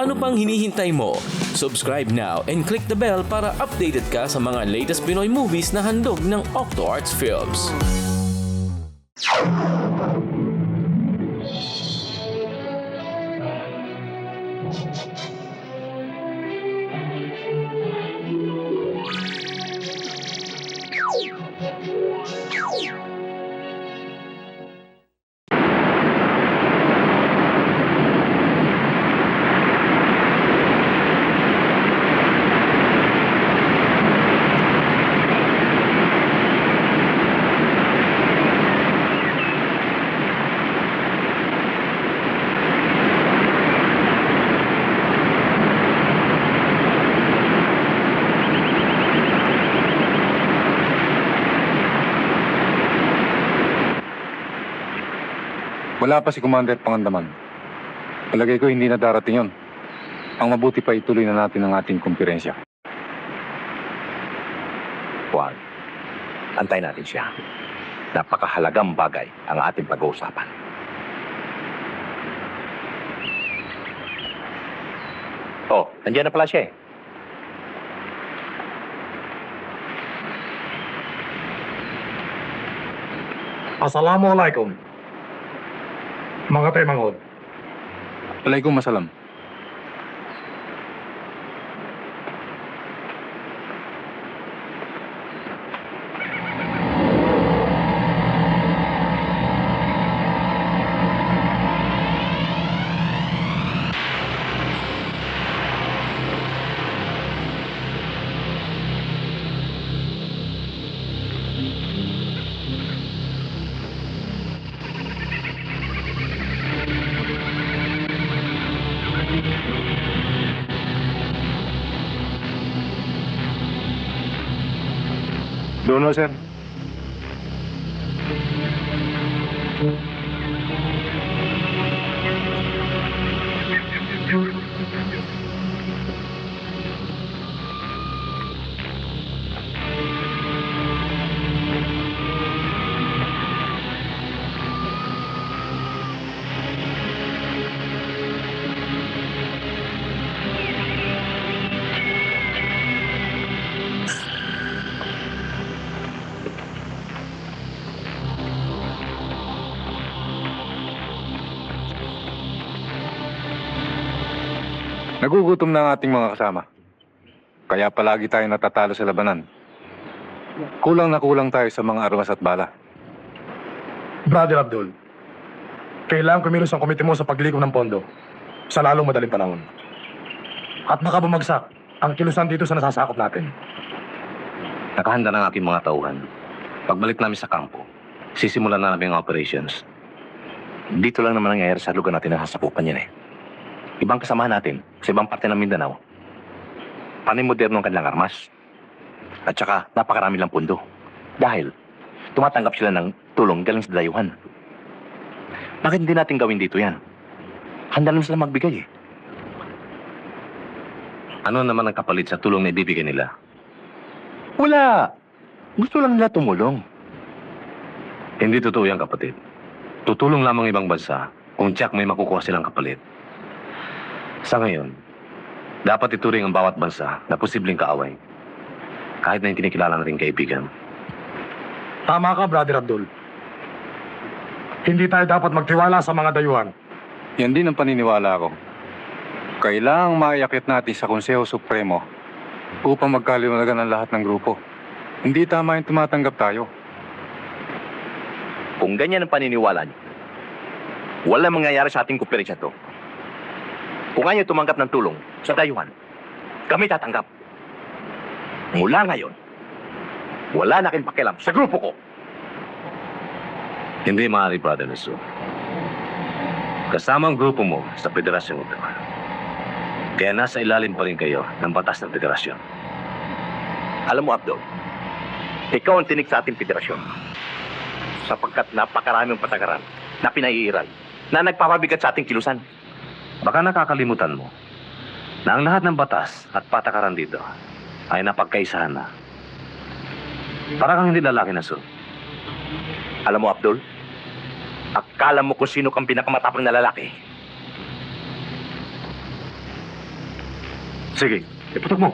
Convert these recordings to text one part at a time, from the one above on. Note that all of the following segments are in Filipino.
Ano pang hinihintay mo? Subscribe now and click the bell para updated ka sa mga latest Pinoy movies na handog ng Octo Arts Films. Wala pa si Commander Pangandaman. Palagay ko hindi na darating yon. Ang mabuti pa ituloy na natin ang ating kumperensya. Juan, antay natin siya. Napakahalagang bagay ang ating pag-uusapan. Oh, nandiyan na pala siya eh. Assalamualaikum. Mga tayo-mangod. Waalaikumsalam. Doon sir. Nagugutom na ang ating mga kasama. Kaya palagi tayo natatalo sa labanan. Kulang na kulang tayo sa mga armas at bala. Brother Abdul, kailangan kumilos ang komite mo sa paglikom ng pondo sa lalong madaling panahon. At baka bumagsak ang kilusan dito sa nasasakop natin. Nakahanda na ang aking mga tauhan. Pagbalik namin sa kampo, sisimulan na namin ang operations. Dito lang naman nangyayari sa lugar natin na hasakupan yan eh. Ibang kasamahan natin sa ibang parte ng Mindanao. Panay-moderno ang kanilang armas. At saka napakarami lang pundo. Dahil tumatanggap sila ng tulong galing sa dayuhan. Bakit hindi natin gawin dito yan? Handa naman sila magbigay eh. Ano naman ang kapalit sa tulong na ibibigay nila? Wala! Gusto lang nila tumulong. Hindi totoo yan, kapatid. Tutulong lamang ibang bansa kung tiyak may makukuha silang kapalit. Sa ngayon, dapat ituring ang bawat bansa na posibleng kaaway. Kahit na yung kinikilala nating kaibigan. Tama ka, Brother Abdul. Hindi tayo dapat magtiwala sa mga dayuhan. Yan din ang paniniwala ko. Kailangang maiakit natin sa Konseho Supremo upang magkaliwanagan ang lahat ng grupo. Hindi tama yung tumatanggap tayo. Kung ganyan ang paniniwala niyo, wala mangyayari sa ating kumperensya to. Kung ayaw tumanggap ng tulong sa dayuhan, kami tatanggap. Mula ngayon, wala na kayong pakialam sa grupo ko. Hindi maaari, Brother Nesu. Kasama ang grupo mo sa federasyon ito. Kaya nasa ilalim pa rin kayo ng batas ng federasyon. Alam mo, Abdul, ikaw ang tinik sa ating federasyon. Sapagkat napakaraming patakaran na pinaiiral na nagpapabigat sa ating kilusan. Baka nakakalimutan mo na ang lahat ng batas at patakaran dito ay napagkaisahan na. Para kang hindi lalaki na so. Alam mo, Abdul, akala mo kung sino kang pinakamatapang na lalaki. Sige, iputok mo.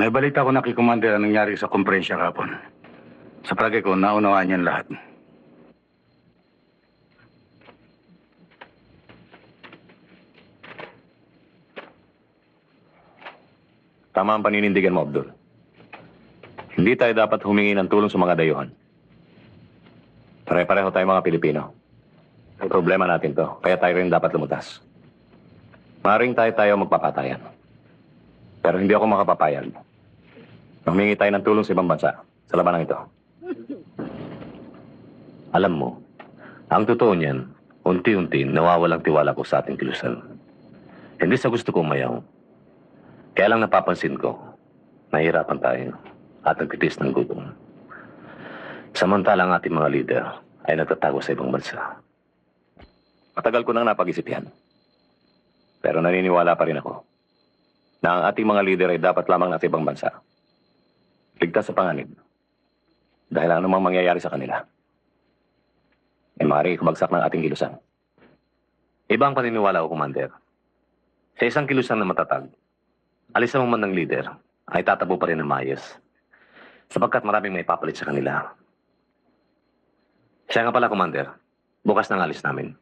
May balita ko na kay Commander ang nangyari sa komprensya kapon. Sa palagay ko, naunawaan niyan lahat. Tama ang paninindigan mo, Abdul. Hindi tayo dapat humingi ng tulong sa mga dayuhan. Pare-pareho tayo mga Pilipino. Ang problema natin to, kaya tayo rin dapat lumutas. Maring tayo magpapatayan. Pero hindi ako makapapayag. Humingi tayo ng tulong sa ibang bansa sa labanang ito. Alam mo, ang totoo niyan, unti-unti nawawalang tiwala ko sa ating kilusan. Hindi sa gusto kong mayaw. Kaya lang napapansin ko, nahihirapan tayo at nagtitis ng gutom. Samantalang ating mga leader ay nagtatago sa ibang bansa. Matagal ko nang napag-isip yan. Pero naniniwala pa rin ako na ang ating mga leader ay dapat lamang nasa ibang bansa. Ligtas sa panganib. Dahil anumang mangyayari sa kanila, ay maaaring kumagsak ng ating kilusan. Iba ang paniniwala ko, Commander. Sa isang kilusan na matatag, alis naman man ng leader, ay tatabo pa rin ng maayos. Sapagkat maraming may papalit sa kanila. Siya nga pala, Commander. Bukas nang alis namin.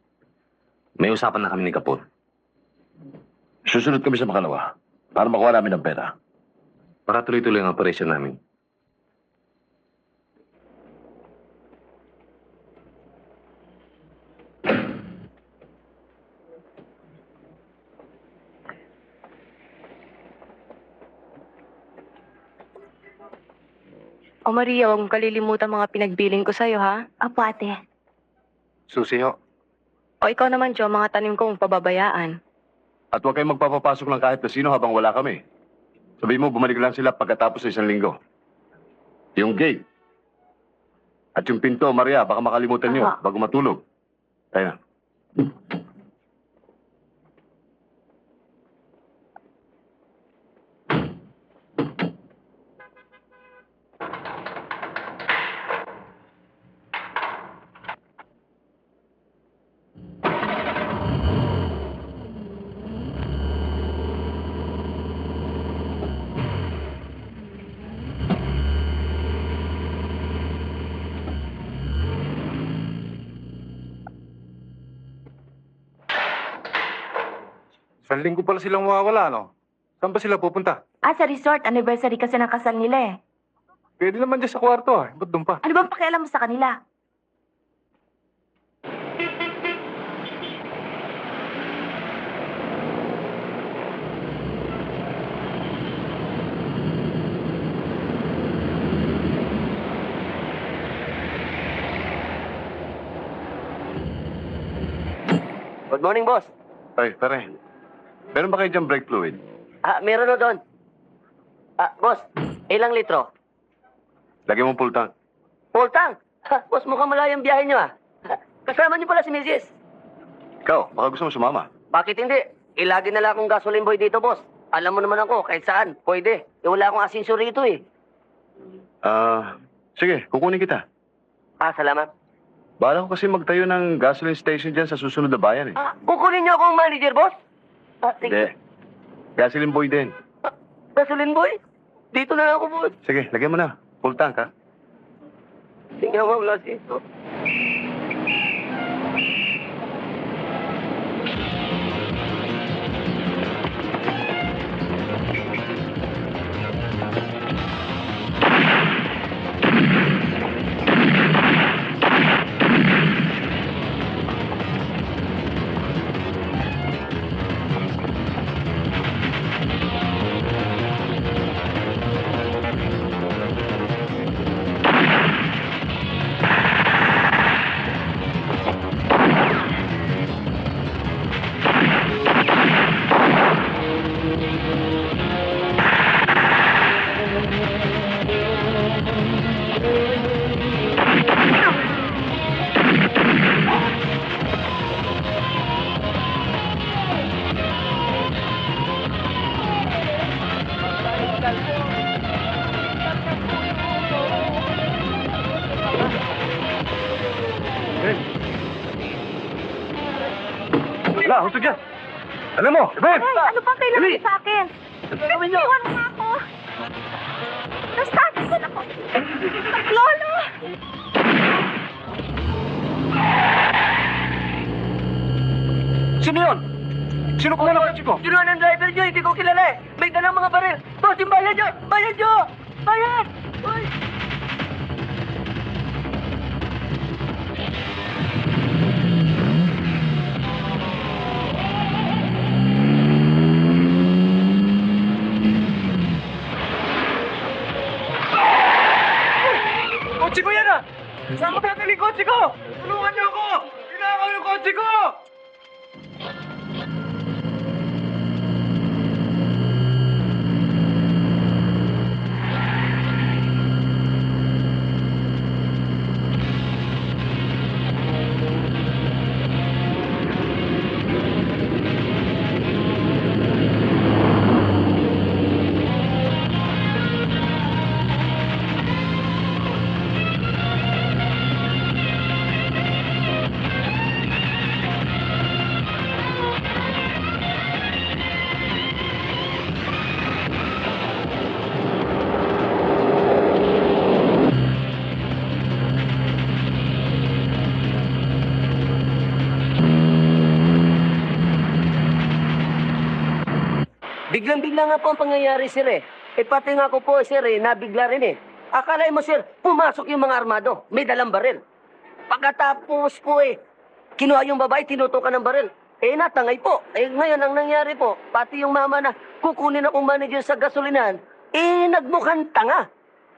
May usapan na kami ni Kapon. Susunod kami sa Makalawa para makuha namin ng pera. Para tuloy-tuloy ang operasyon namin. O Maria, huwag mong kalilimutan mga pinagbiling ko sa'yo, ha? Apo, ate. Susi ho. O ikaw naman, Jo, mga tanim ko mong pababayaan. At huwag kayong magpapapasok ng kahit na sino habang wala kami. Sabihin mo, bumalik lang sila pagkatapos sa 1 linggo. Yung gate. At yung pinto, Maria, baka makalimutan nyo Aha. bago matulog. Tayo na. Isang linggo pala silang mawawala, no? Saan ba sila pupunta? Sa resort. Anniversary kasi ng kasal nila eh. Pwede naman dyan sa kwarto, ah. Ba't doon pa? Ano bang pakialam mo sa kanila? Good morning, boss. Ay, pare. Meron ba kayo dyan brake fluid? Meron na doon. Boss, ilang litro? Lagyan mo full tank. Full tank. Boss, mukhang malayang biyahe nyo, Kasama niyo pala si Mrs. Ikaw, baka gusto mo sumama. Bakit hindi? Ilagi na lang akong gasoline boy dito, boss. Alam mo naman ako, kahit saan, pwede. Wala akong asinso rito, Sige, kukunin kita. Salamat. Bahala ko kasi magtayo ng gasoline station dyan sa susunod na bayan eh. Kukunin niyo akong manager, boss? Hindi. Gasoline boy din. Gasoline boy? Dito na lang ako, boss. Sige, lagyan mo na. Full tank, ha? Tingnan mo, wala dito. Wala, husto dyan. Alam mo, babe! Ano bang kailangan Dali. sa akin? Gawin niyo. Iwan mo nga ako. Nastapisan ako! Lolo! Sino yun? Sino po na kotse ko? Sino ang driver nyo? Hindi ko kilala eh. May dalang mga baril. Boss, yung bayad nyo! Bayad nyo! Bayad! Uy! Kotse ko yan ah! Saan ko dadali kotse ko? Tulungan niyo ako! Hinakaw yung kotse ko! Biglang-bigla nga po ang pangyayari, sir eh. Eh pati nga ako po, sir eh, nabigla rin eh. Akala mo, sir, pumasok yung mga armado. May dalang baril. Pagkatapos po eh, kinuha yung babae, tinutukan ng baril. Eh natangay po. Eh ngayon ang nangyari po, pati yung mama na kukunin akong manager sa gasolinahan, eh nagmukhang tanga.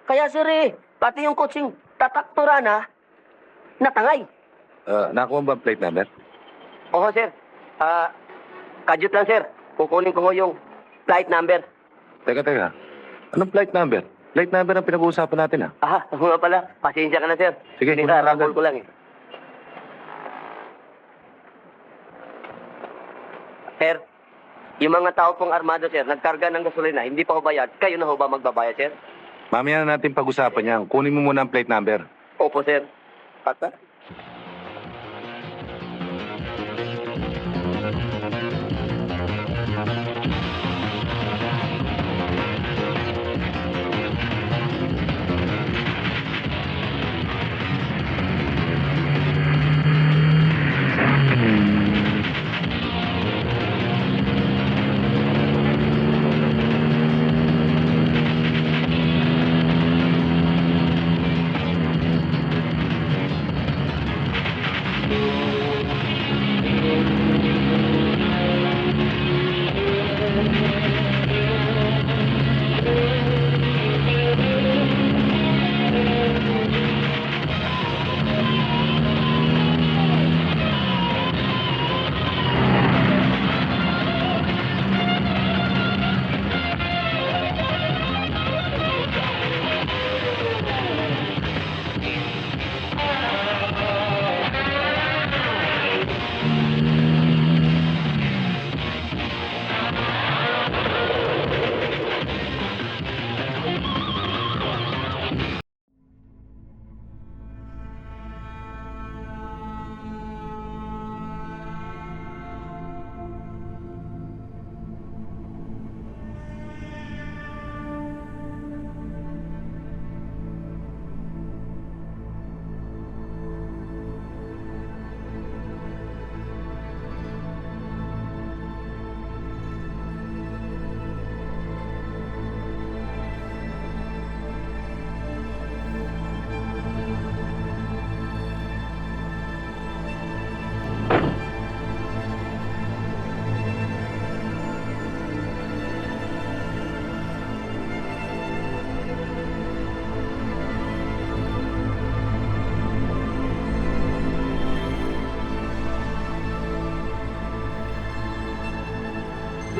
Kaya sir eh, pati yung coaching tataktura na, natangay. Nakuha ba ang plate number? Oo, sir. Kadyot lang, sir. Kukunin ko yung flight number. Teka. Anong plate number? Plate number ang pinag-uusapan natin ah. Ako nga pala. Pasensya ka na, sir. Sige, Hindi kunin mo rabol agad. ko lang eh. Sir, yung mga tao pong armado, sir, nagkarga ng gasolina, hindi pa ho bayad. Kayo na ho ba magbabayad, sir? Mamaya na natin pag-usapan yan. Kunin mo muna ang plate number. Opo, sir. Pata?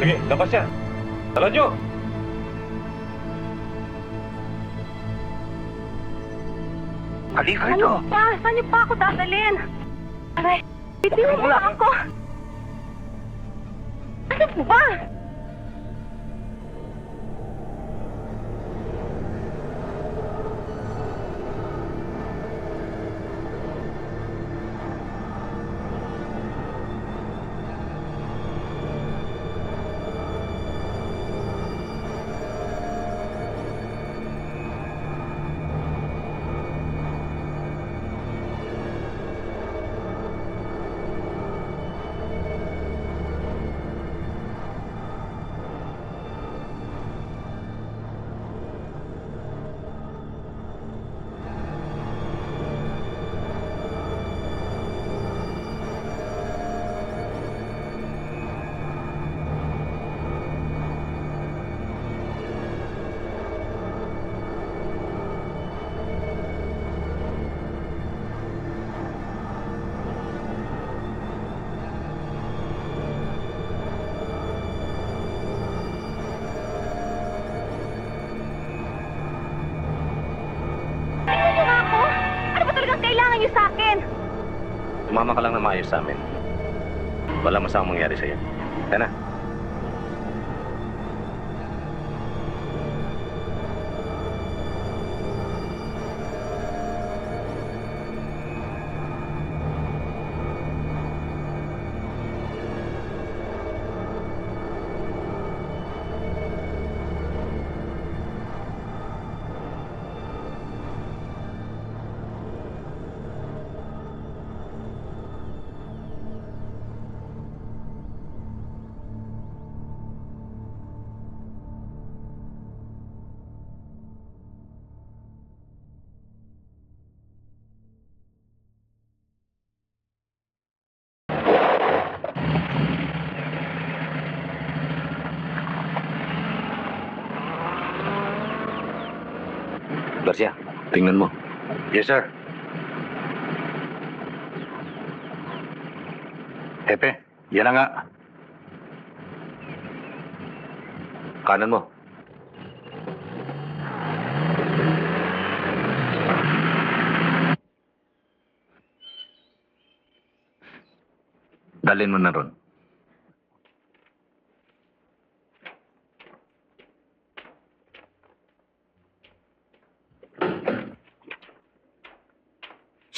Sige, labas yan. Tara nyo! Halika rito! Ano pa? Saan niyo pa ako dadalhin? Aray, bitiwan mo na ako. Ano po ba? niyo sa akin? Tumama ka lang na maayos sa amin. Wala masamang mangyari sa'yo. Kaya na. Garcia, tingnan mo. Yes, sir. Hepe, yan na nga. Kanan mo. Dalhin mo na ron.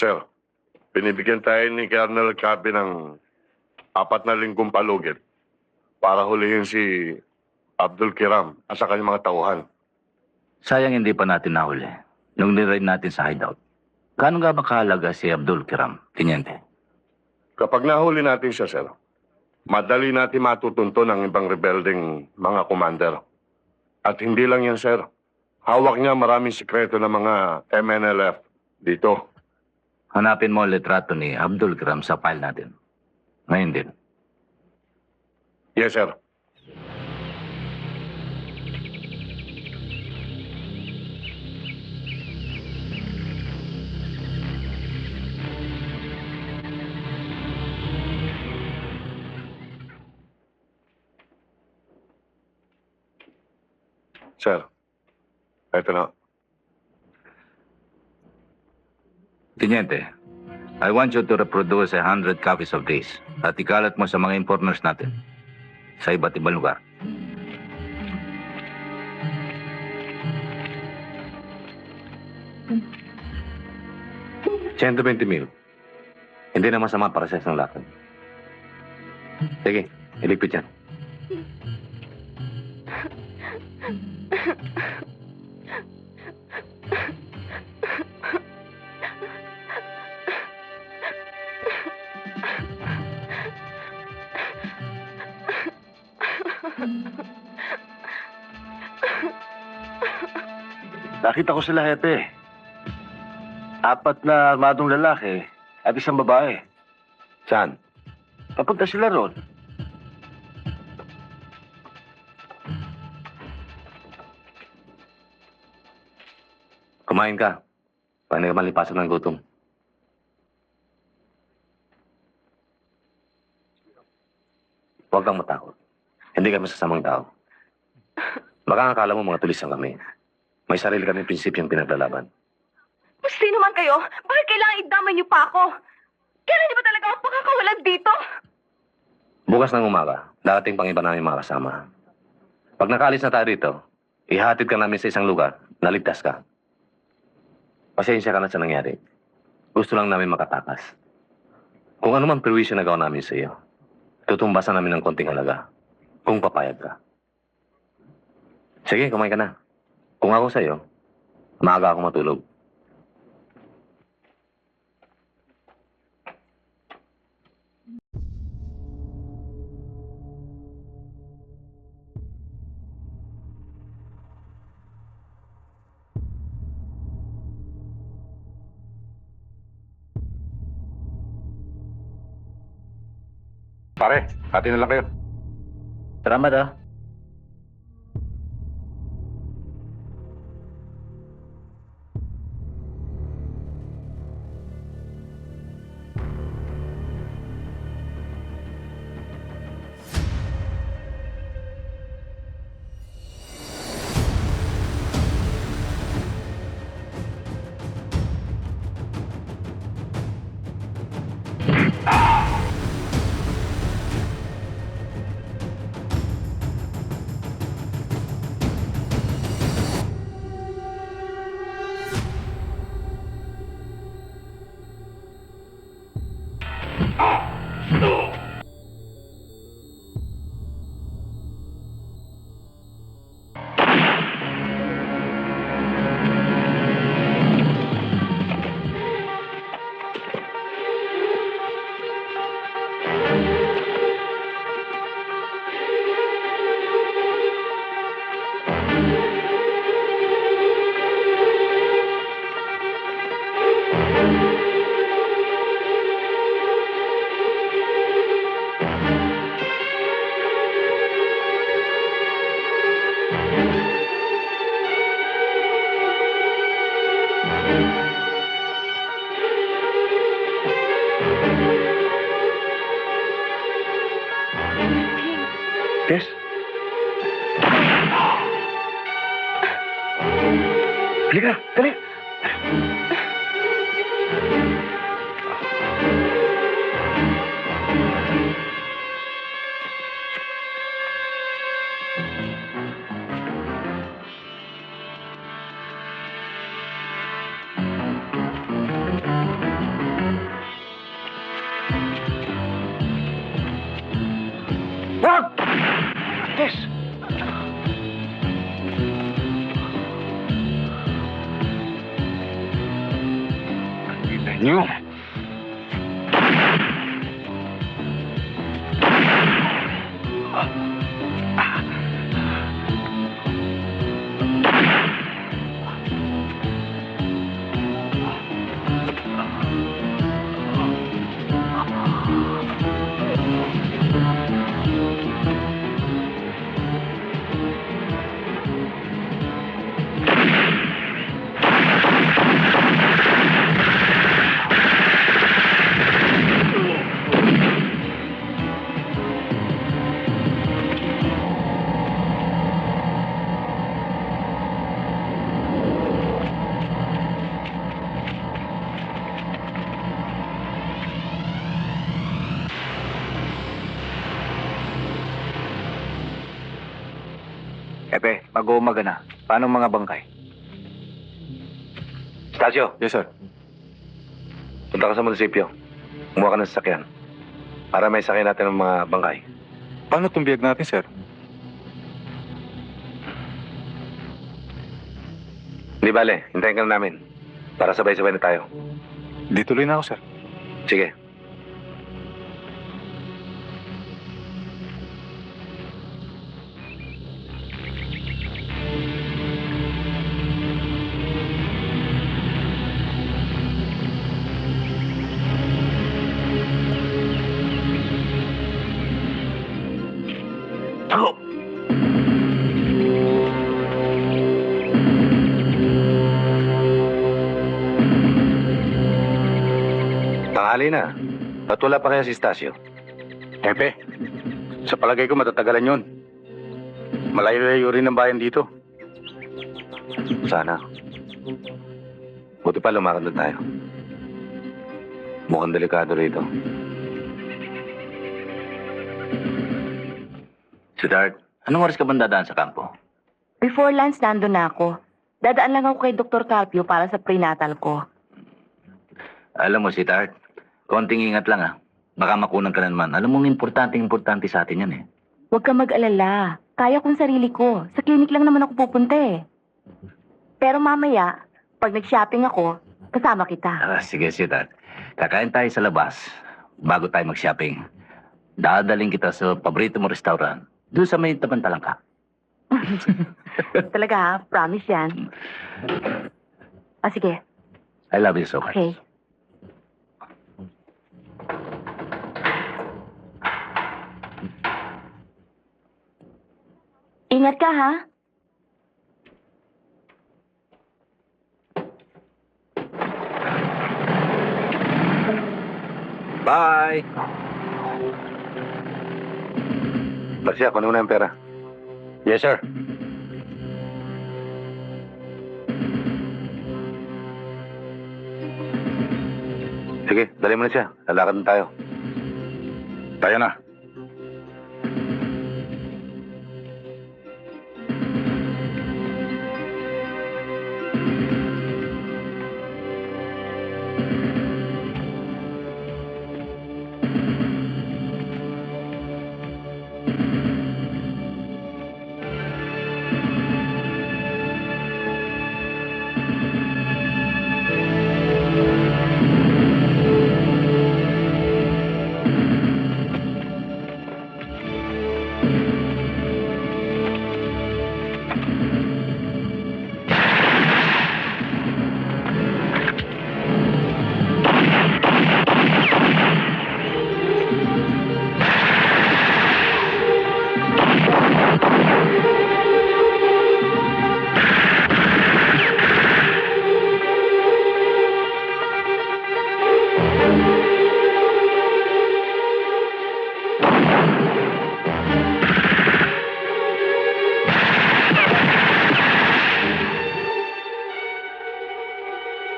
Sir, binibigyan tayo ni Colonel Cabe ng 4 na linggong palugit para hulihin si Abdul Kiram at sa kanyang mga tauhan. Sayang hindi pa natin nahuli. Nung niraid natin sa hideout. Gaano nga ba kahalaga si Abdul Kiram, Tiniente? Kapag nahuli natin siya, sir, madali natin matutunto ng ibang rebelding mga commander. At hindi lang yan, sir. Hawak niya maraming sikreto ng mga MNLF dito. Hanapin mo ang litrato ni Abdul Kiram sa file natin. Ngayon din. Yes, sir. Sir, ito na. Tiniente, I want you to reproduce 100 copies of this at ikalat mo sa mga informers natin sa iba't ibang lugar. $120,000. Hindi na masama para sa isang lakad. Sige, iligpit yan. Nakita ko sila, Hepe. 4 na armadong lalaki at isang babae. Saan? Papunta sila ron. Kumain ka. Paano ka malipasan ng gutom? Huwag kang matakot. Hindi kami sasamang tao. Baka ang akala mo mga tulis lang kami. May sarili kami prinsipyong pinaglalaban. Sino man kayo? Bakit kailangan idamay niyo pa ako? Kailan niyo ba talaga ako pakakawalan dito? Bukas ng umaga, darating pang iba namin mga kasama. Pag nakaalis na tayo rito, ihatid ka namin sa isang lugar, naligtas ka. Pasensya ka na sa nangyari. Gusto lang namin makatakas. Kung ano man perwisyo na gawa namin sa iyo, tutumbasan namin ng konting halaga. Kung papayag ka. Sige, kumain ka na. Kung ako sa'yo, maaga ako matulog. Pare, hati na lang kayo. Salamat ah. Halika, dali. Wag! Yes! Kita nyo. Epe, mag-uumaga na. Paano ang mga bangkay? Stasyo, Yes, sir. punta ka sa munisipyo. Kumuha ka ng sasakyan. Para may sakyan natin ng mga bangkay. Paano itong biyag natin, sir? Hindi bale, hintayin ka na namin. Para sabay-sabay na tayo. Di tuloy na ako, sir. Sige. Ako! Tanghali na. Ba't wala pa kaya si Stasyo? Epe, sa palagay ko matatagalan yun. Malayo-layo rin ang bayan dito. Sana. Buti pa lumakad na tayo. Mukhang delikado rito. Si Dart, anong oras ka ba dadaan sa kampo? Before lunch, nandun na ako. Dadaan lang ako kay Dr. Carpio para sa prenatal ko. Alam mo si Dart, konting ingat lang ah. Baka makunan ka na naman. Alam mo, importante sa atin yan eh. Huwag ka mag-alala. Kaya kong sarili ko. Sa clinic lang naman ako pupunta eh. Pero mamaya, pag nag-shopping ako, kasama kita. Sige si Dart. Kakain tayo sa labas bago tayo mag-shopping. Dadaling kita sa paborito mo restaurant. Doon sa may tabantalang ka. Talaga ha? Promise yan. Sige. I love you so much. Okay. Ingat ka ha? Bye! Barsia, kunin mo na yung pera. Yes, sir. Sige, dali mo na siya. Lalakad na tayo. Tayo na.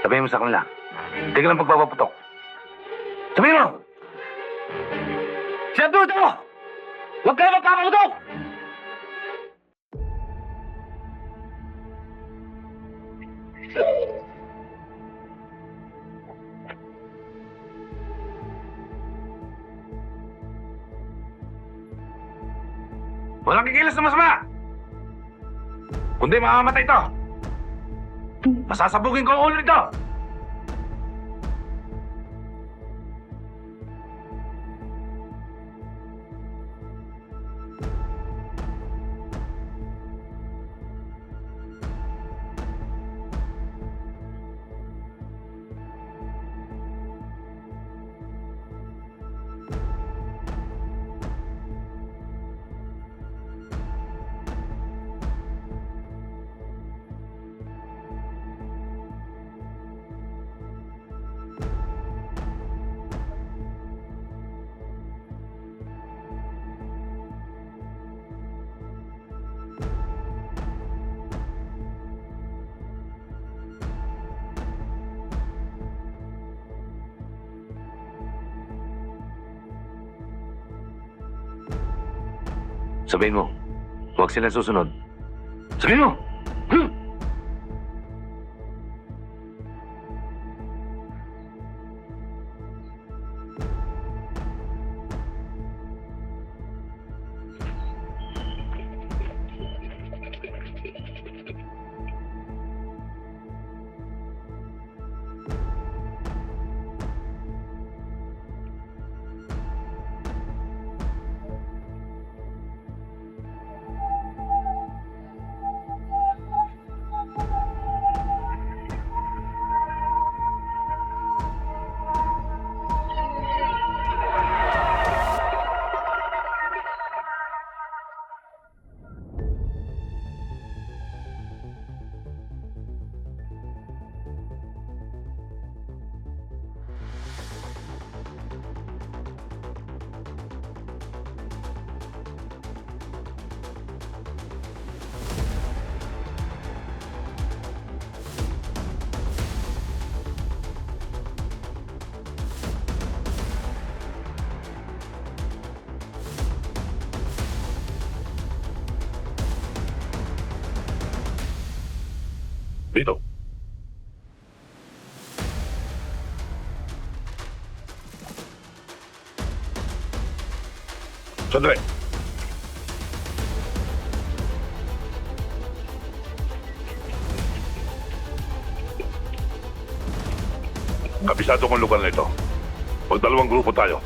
Sabihin mo sa kanila. Hindi ka lang pagpapaputok. Sabihin mo! Sinabi mo ito! Huwag ka magpapaputok! Walang kikilos na masama! Kundi mamamatay ito! Masasabugin ko ang ulo nito! Sabihin mo, huwag sila susunod. Sabihin mo! Dito. Sandali. Kabisado kong lugar na ito. Pag dalawang grupo tayo,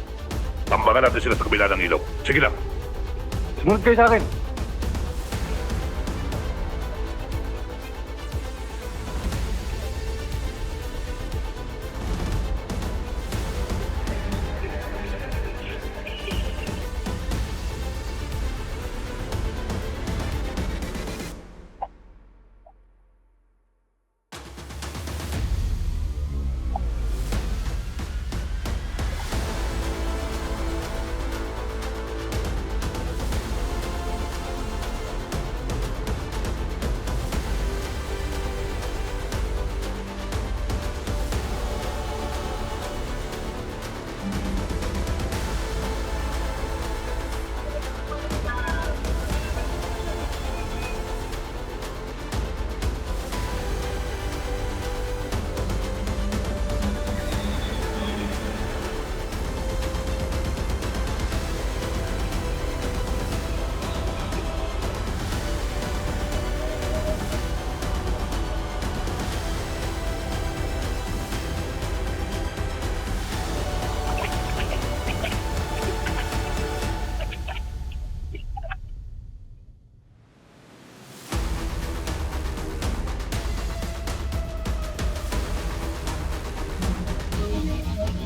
tambangan natin sila sa kabila ng ilog. Sige lang. Sumunod kayo sa akin.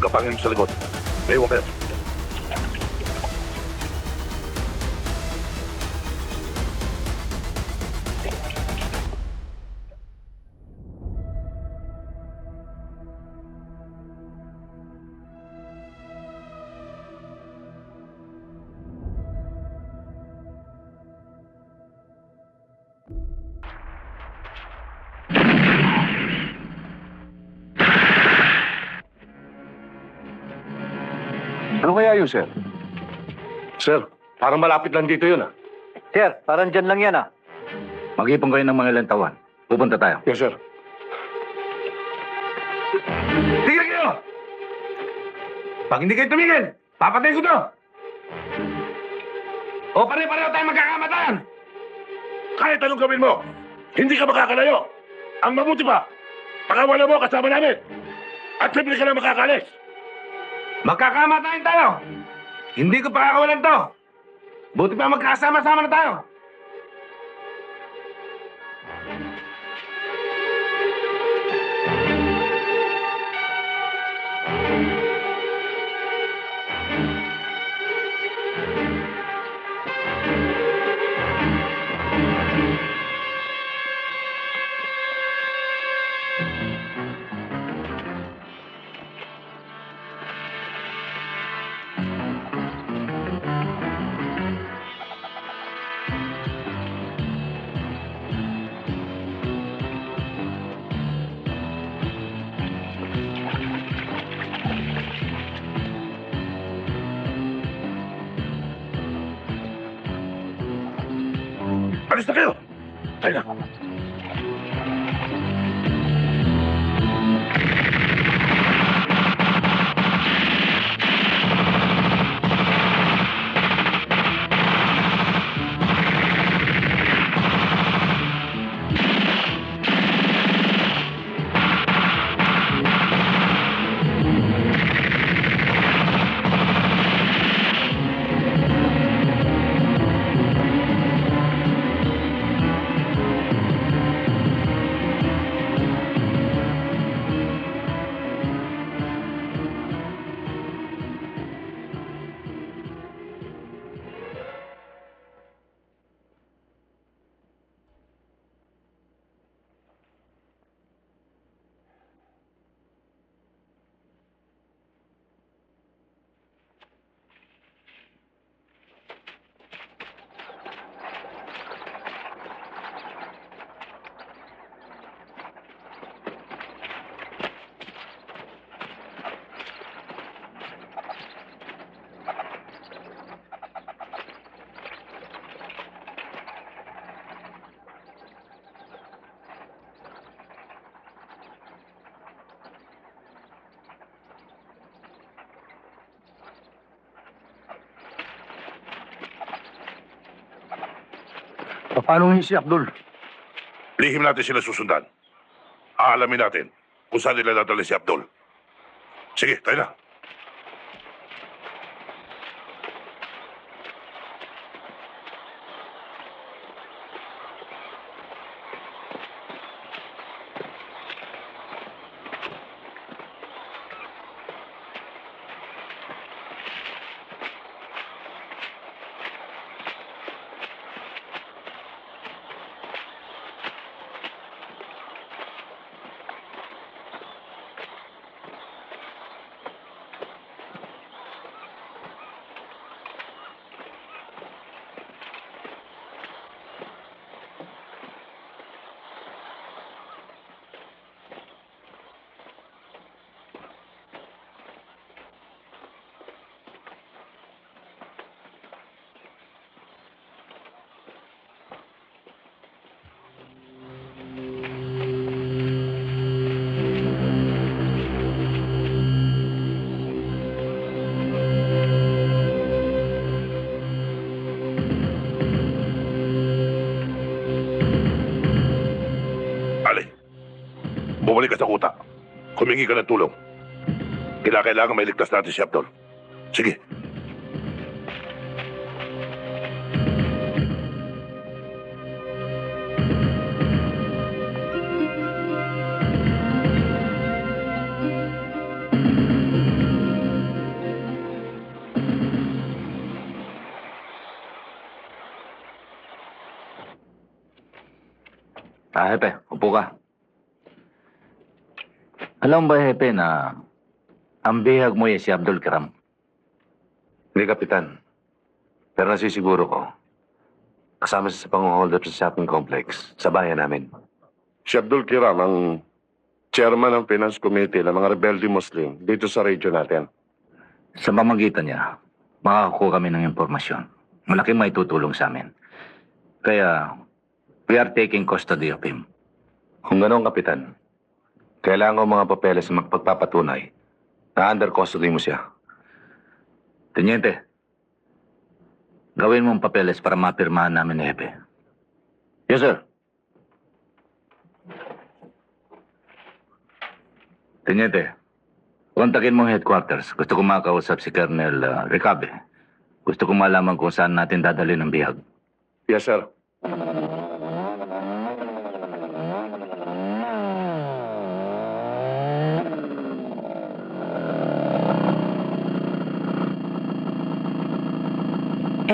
Kapangin sa likod. May iwan kayo. Ano kaya yun, sir? Sir, parang malapit lang dito yun, ah. Sir, parang dyan lang yan, ah. Mag-ipon kayo ng mga ilang tawan. Pupunta tayo. Yes, sir. Tigil kayo! Pag hindi kayo tumigil, papatayin ko to! O pare-pareho tayo magkakamatayan! Kahit anong gawin mo, hindi ka makakalayo. Ang mabuti pa, pakawala mo kasama namin. At libre ka na makakalis. Magkakamatayan tayo! Hindi ko pakakawalan to! Buti pa magkasama-sama na tayo! Alis na kayo! Tayo na. Paano si Abdul? Lihim natin sila susundan. Aalamin natin kung saan nila dadalhin si Abdul. Sige, tayo na. Bumalik ka sa kuta. Humingi ka ng tulong. Kailangan mailigtas natin si Abdul. Sige. Hepe, upo ka. Alam ba, Hepe, na ang bihag mo si Abdul Kiram? Hindi, Kapitan. Pero nasisiguro ko, kasama siya sa pang-hold up sa shopping complex sa bayan namin. Si Abdul Kiram ang chairman ng Finance Committee ng mga rebelde Muslim dito sa region natin. Sa pamagitan niya, makakakuha kami ng impormasyon. Malaking may tutulong sa amin. Kaya, we are taking custody of him. Kung gano'n, Kapitan, kailangan ko mga papeles na magpagpapatunay na under custody mo siya. Teniente, gawin mo ang papeles para mapirmahan namin ni Hepe. Yes, sir. Teniente, kontakin mo ang headquarters. Gusto ko makausap si Colonel Recabe. Gusto ko malaman kung saan natin dadalhin ang bihag. Yes, sir.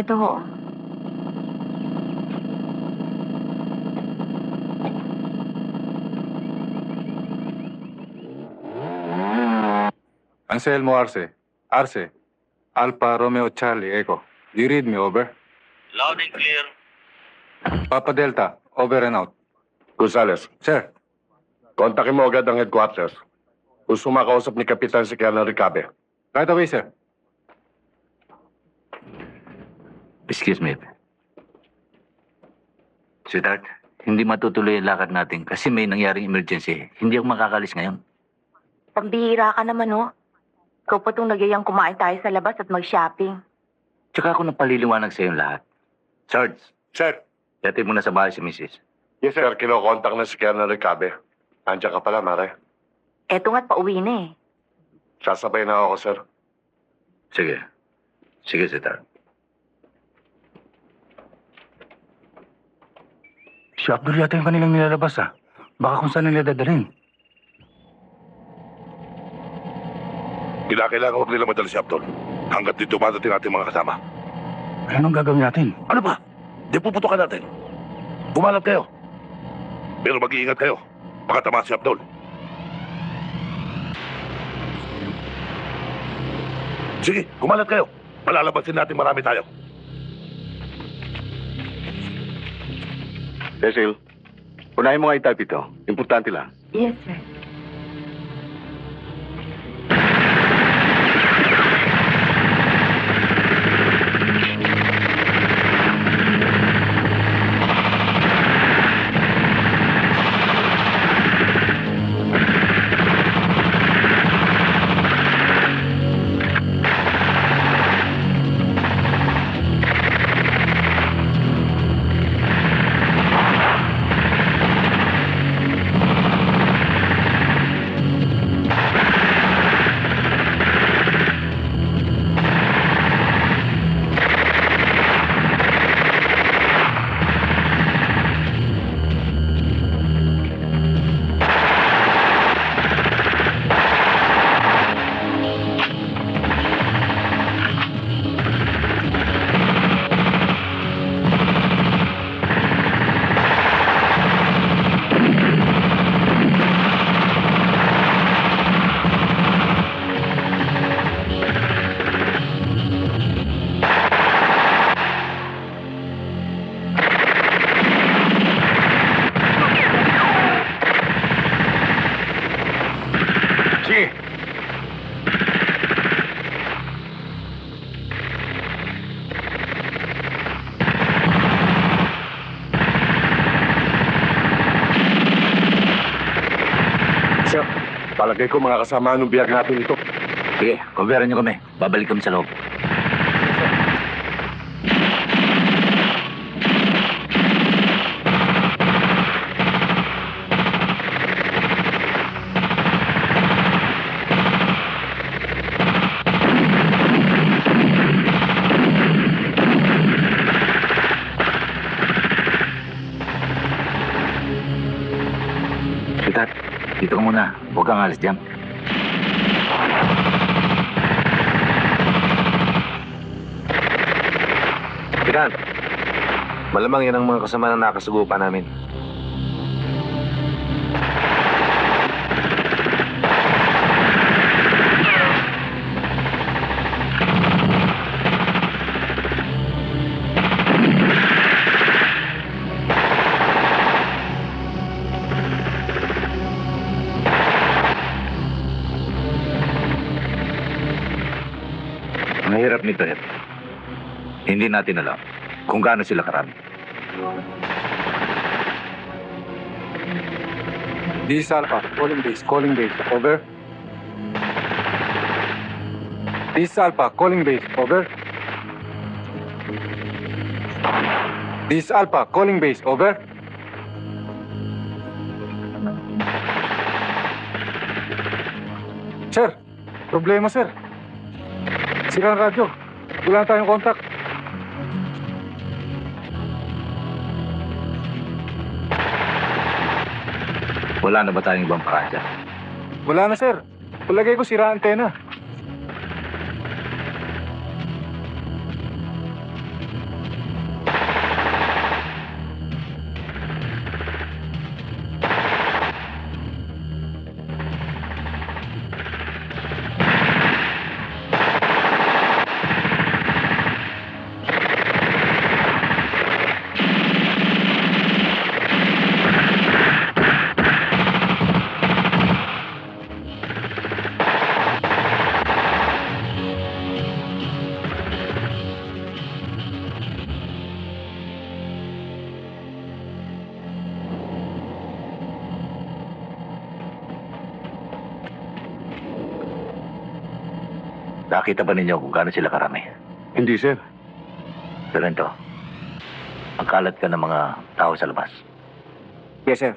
Eto ho. Anselmo Arce. Arce. Alpha Romeo Charlie Echo. Do you read me, over? Loud and clear. Papa Delta, over and out. Gonzales, Sir, kontakin mo agad ang headquarters. Gusto makausap ni Kapitan si Colonel Ricabe. right away, sir. Excuse me. Sweetheart, hindi matutuloy ang lakad natin kasi may nangyaring emergency. Hindi ako makakalis ngayon. Pambihira ka naman, oh. Ikaw pa itong nagyayang kumain tayo sa labas at mag-shopping. Tsaka ako napaliliwanag sa yung lahat. Sarge, Sir. yatid mo na sa bahay si Mrs. Yes, sir. Kinokontak na si Colonel Ricabe. Andiyan ka pala, Mare. Eto nga't pauwi na eh. Sasabay na ako, sir. Sige. Sige, sweetheart. Si Abdul yata yung kanilang nilalabas ah. Baka kung saan nila dadalhin. Kinakailangan huwag nila madala si Abdul. Hanggat dito madating ating mga kasama. Eh, anong gagawin natin? Ano ba? Di puputukan natin. Kumalat kayo. Pero mag-iingat kayo. Baka tama si Abdul. Sige, kumalat kayo. Malalabasin natin marami tayo. Cecil, unahin mo nga i-type ito. Importante lang. Yes, sir. Sir, palagay ko mga kasama nung biyag natin ito. Sige, coveran niyo kami. Babalik kami sa loob. Sweetheart, dito ka muna. Huwag kang alis dyan. Kapitan, malamang yan ang mga kasama na nakasugupa namin. Mahirap nito, Ed. Hindi natin alam kung gaano sila karami. This is Alpha. Calling base. Calling base. Over. This is Alpha. Calling base. Over. This is Alpha. Calling base. Over. Sir, problema sir. Sira ang radyo. Wala na tayong contact. Wala na ba tayong ibang paraan dyan? Wala na sir. Palagay ko sira ang antena. Nakita ba ninyo kung gaano sila karami? Hindi, sir. Sarento, magkalat ka ng mga tao sa labas. Yes sir.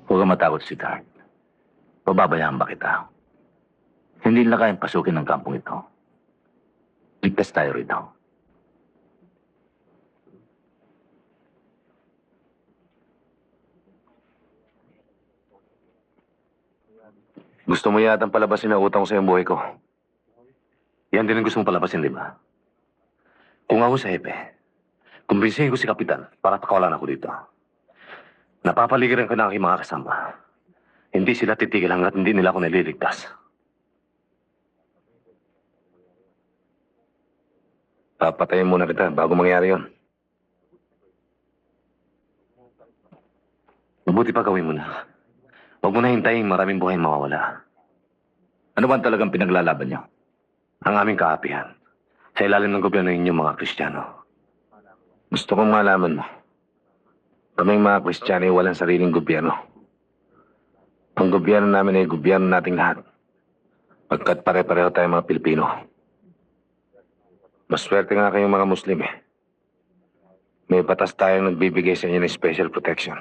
Huwag kang matakot, sweetheart. Pababayaan ba kita? Hindi nila kayang pasukin ng kampong ito. Ligtas tayo rito. Gusto mo yatang palabasin ang utang ko sa iyong buhay ko. Yan din ang gusto mong palabasin, di ba? Kung ako sa hepe, kumbinsihin ko si Kapitan para pakawalan ako dito. Napapaligiran ko na aking mga kasama. Hindi sila titigil hanggat hindi nila ako nililigtas. Papatayin muna kita bago mangyari yon. Mabuti pa gawin mo na. Huwag mo na hintayin maraming buhay mawawala. Ano ba talagang pinaglalaban niyo? Ang aming kaapihan sa ilalim ng gobyerno ninyo mga Kristiyano. Gusto kong malaman mo. Kaming mga Kristiyano ay walang sariling gobyerno. Ang gobyerno namin ay gobyerno nating lahat. Pagkat pare-pareho tayo mga Pilipino. Maswerte nga kayong mga Muslim eh. May batas tayong nagbibigay sa inyo ng special protection.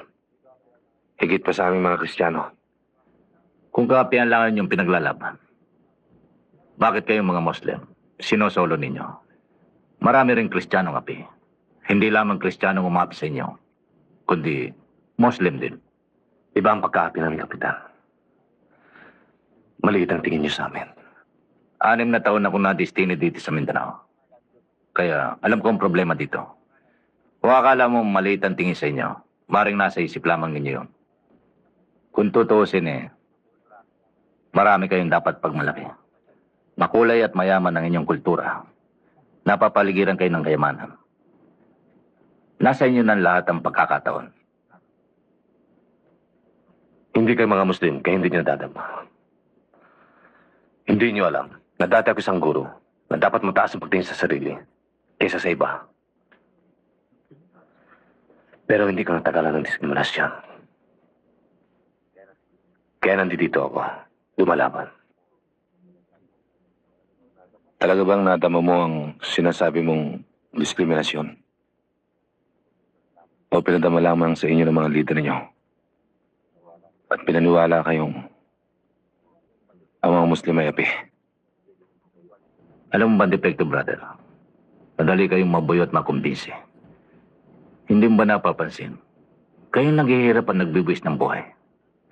Higit pa sa aming mga Kristiyano. Kung kaapihan lang yung pinaglalaban, bakit kayong mga Muslim sinosolo ninyo? Marami rin Kristiyanong api. Hindi lamang Kristiyanong umapi sa inyo, kundi Muslim din. Iba ang pagkaapi namin, Kapitan. Maliit ang tingin niyo sa amin. 6 na taon na akong na-destiny dito sa Mindanao. Kaya alam ko ang problema dito. Kung akala mo maliit ang tingin sa inyo, maring nasa isip lamang ninyo yun. Kung tutuusin marami kayong dapat pagmalaki. Makulay at mayaman ang inyong kultura. Napapaligiran kayo ng kayamanan. Nasa inyo ng lahat ang pagkakataon. Hindi kayo mga Muslim, kaya hindi niyo nadadama. Hindi niyo alam na dati ako isang guro na dapat mataas ang pagtingin sa sarili kaysa sa iba. Pero hindi ko natagalan ng diskriminasyon. Kaya nandito ako, lumalaban. Talaga bang nadama mo ang sinasabi mong diskriminasyon? O pinadama lamang sa inyo ng mga leader ninyo? At pinaniwala kayong ang mga Muslim ay api? Alam mo ba, Depekto Brother? Madali kayong mabuyo at makumbinsi. Hindi mo ba napapansin? Kayong naghihirap at nagbibuwis ng buhay.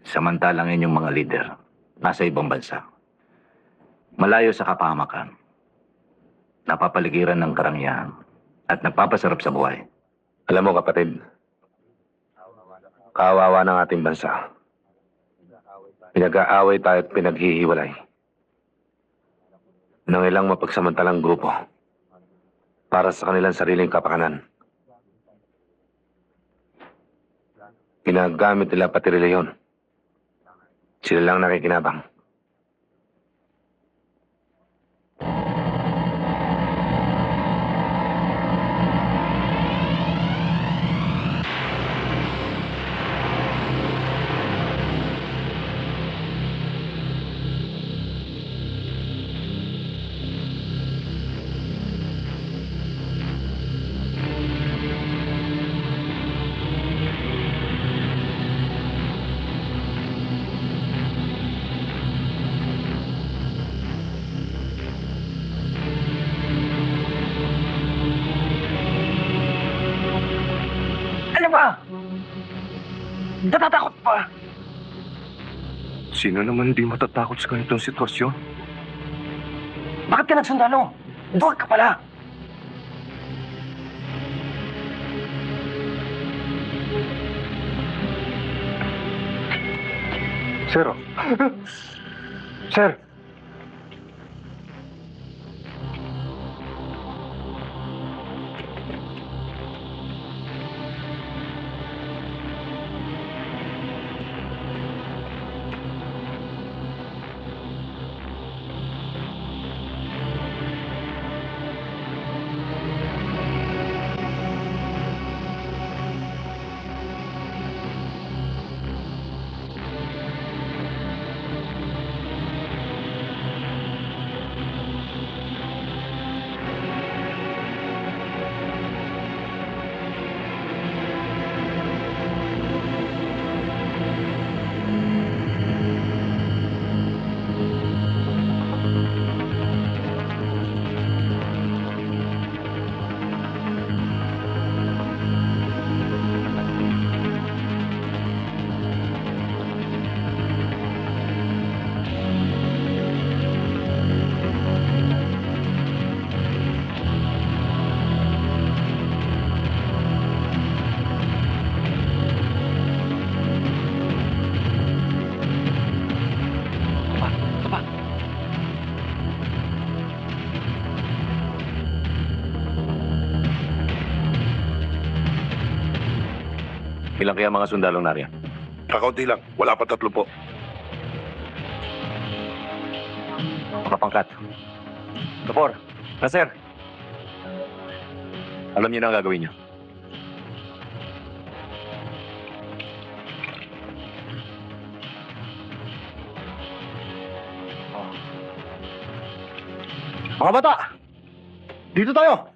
Samantalang inyong mga leader, nasa ibang bansa. Malayo sa kapahamakan. Napapaligiran ng karangyaan at nagpapasarap sa buhay. Alam mo kapatid, kawawa ng ating bansa. Pinag-aaway tayo at pinaghihiwalay ng ilang mapagsamantalang grupo para sa kanilang sariling kapakanan. Ginagamit nila pati reliyon. Sila lang nakikinabang. Ano ba? Natatakot pa. Sino naman hindi matatakot sa ganitong sitwasyon? Bakit ka nagsundalo? Duwag ka pala. Sir, Sir! Ilan kaya mga sundalong nariyan? Kakaunti lang. Wala pa 3 po. Mga pangkat. Kapor. Sir. Alam niyo na ang gagawin niyo. Mga bata! Dito tayo!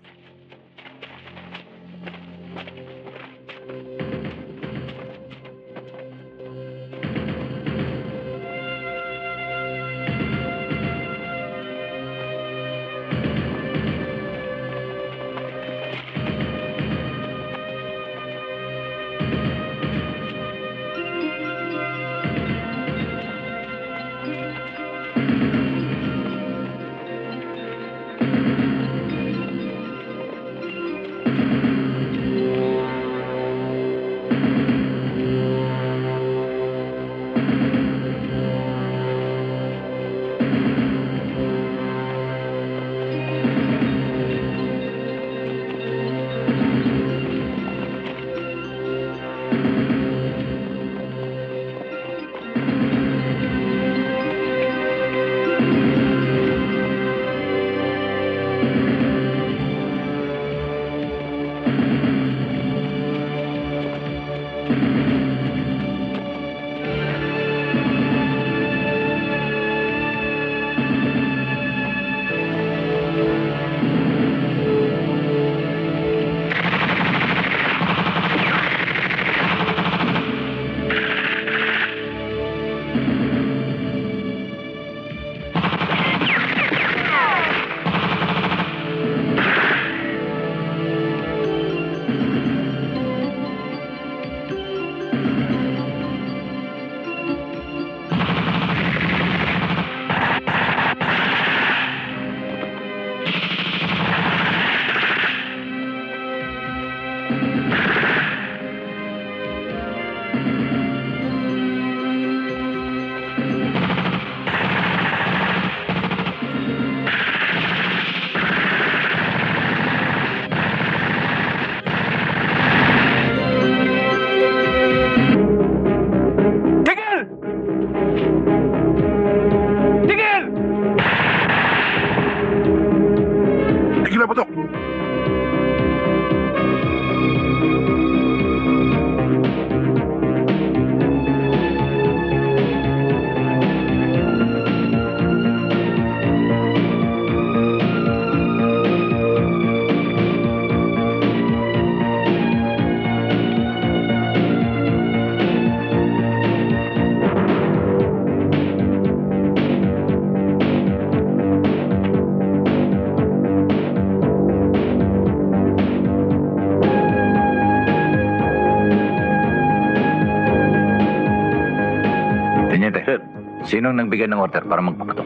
Sinong nagbigay ng order para magpapatok?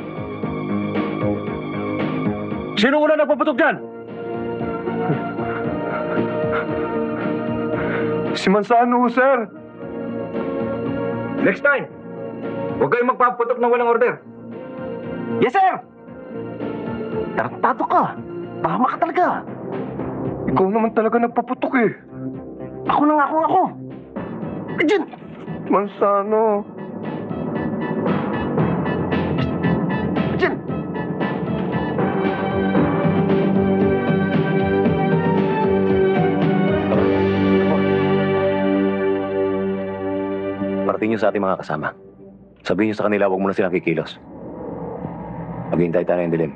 Sino una nagpaputok dyan? Si Mansano, sir. Next time, huwag kayong magpapatok na walang order. Yes, sir! Tarantado ka. Tama ka talaga. Ikaw naman talaga nagpaputok eh. Ako na nga kung ako. Diyan! Mansano. Diyan! Parating nyo sa ating mga kasama. Sabihin nyo sa kanila, huwag muna silang kikilos. Maghihintay tayo ng dilim.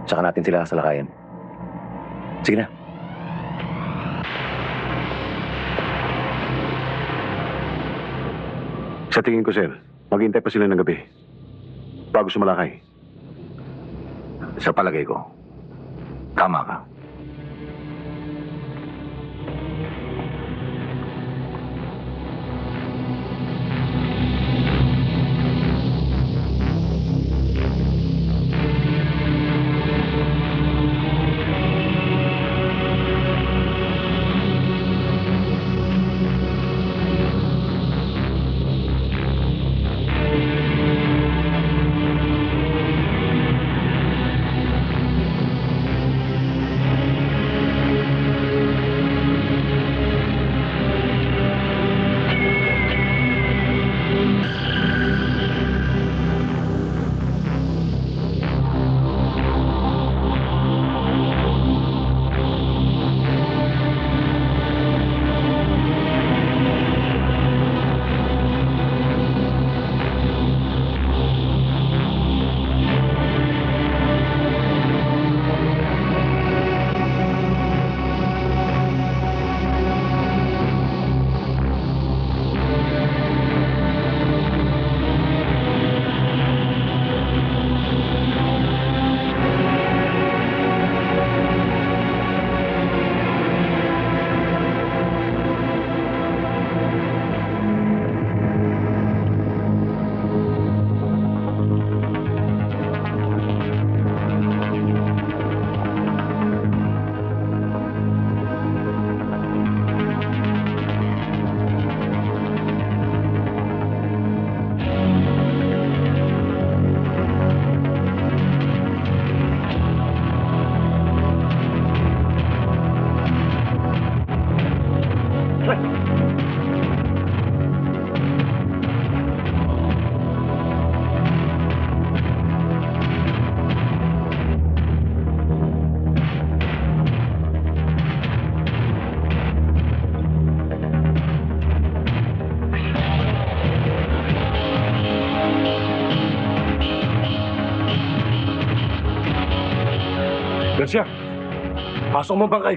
Tsaka natin sila salakayan. Sige na. Sa tingin ko, sir, maghintay pa sila ng gabi bago sumalakay. Sa palagay ko, tama ka. Garcia, pasok mo bangkay.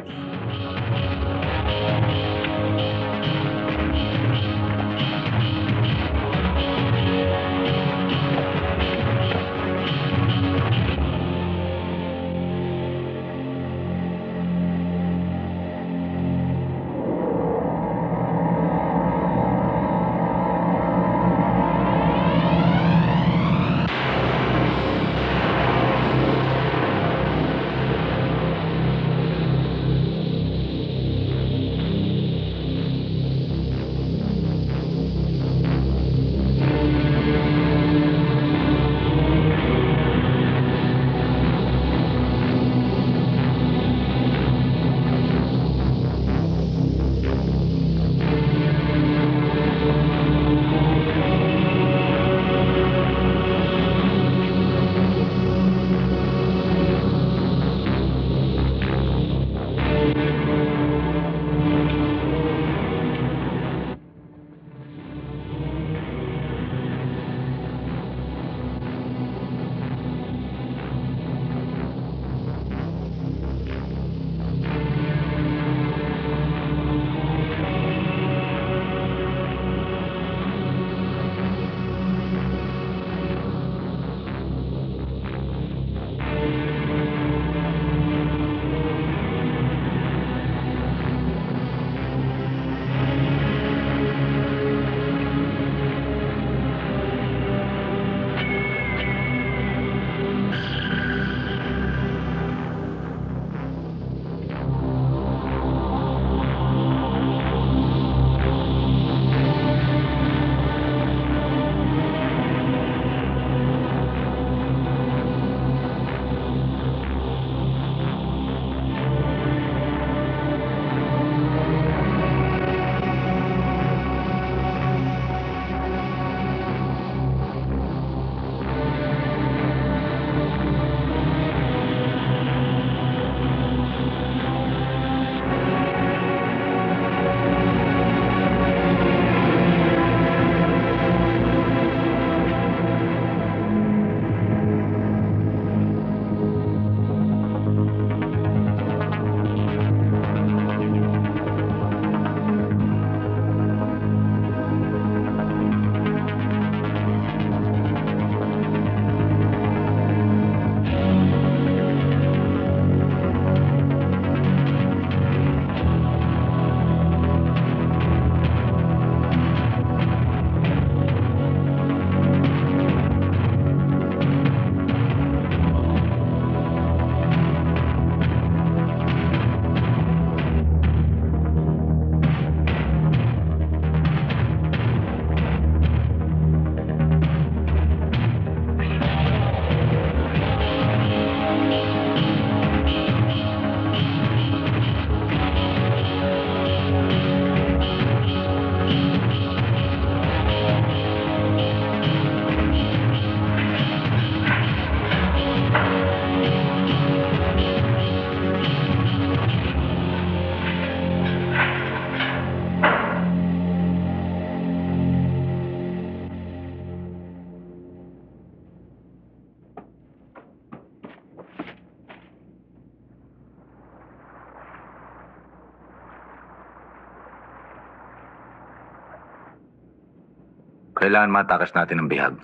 Kailangan matakas natin ang bihag.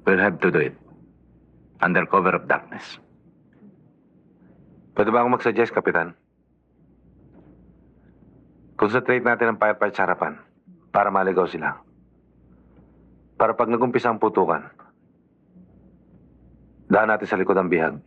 We'll have to do it. Under cover of darkness. Pwede ba akong mag-suggest, Kapitan? Concentrate natin ang firefight sa harapan para maligaw sila. Para pag nagumpisa ang putukan, daan natin sa likod ang bihag.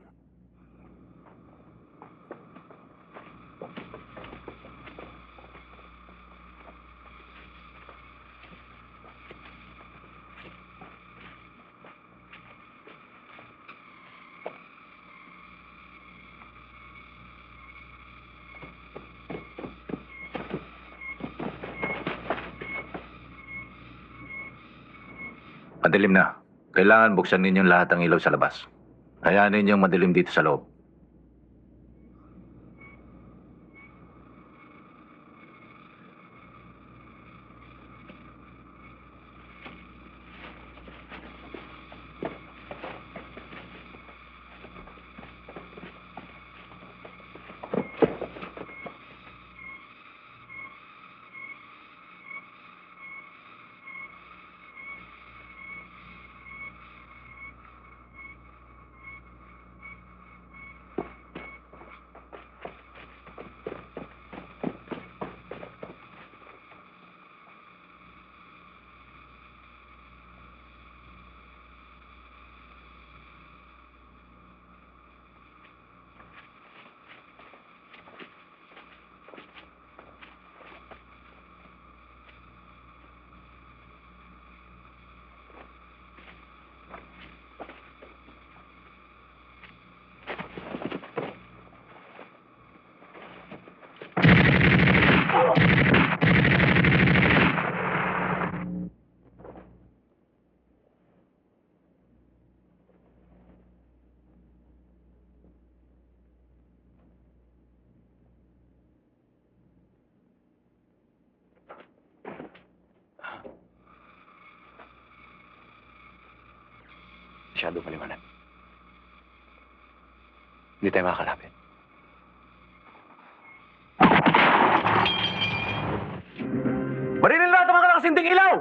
Madilim na. Kailangan buksan ninyong lahat ang ilaw sa labas. Hayaan ninyong madilim dito sa loob. Masyado maliwanag. Hindi tayo makakalapit. Marilin lahat ang mga nakasinding ilaw!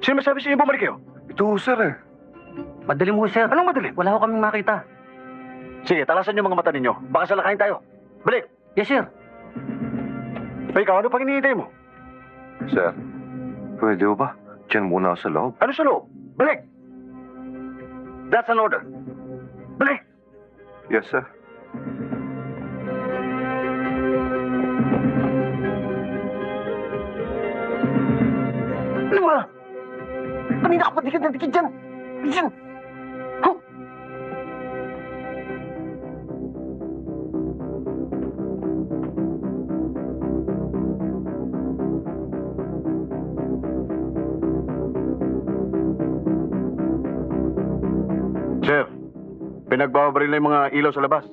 Sino masabi sa inyo bumalik kayo? Ito, sir eh. Madalim ho, sir. Anong madilim? Wala ho kaming makita. Sige, talasan yung mga mata ninyo. Baka salakayin tayo. Balik! Yes, sir. Ikaw, ano pang hinihintay mo? Sir, pwede ba? Diyan muna ako sa loob. Ano sa loob? Balik! That's an order. Balik! Yes, sir. Ano ba? Kanina ka pa dikit na dikit dyan. Diyan. Huh? Sir, pinagbabaril na yung mga ilaw sa labas.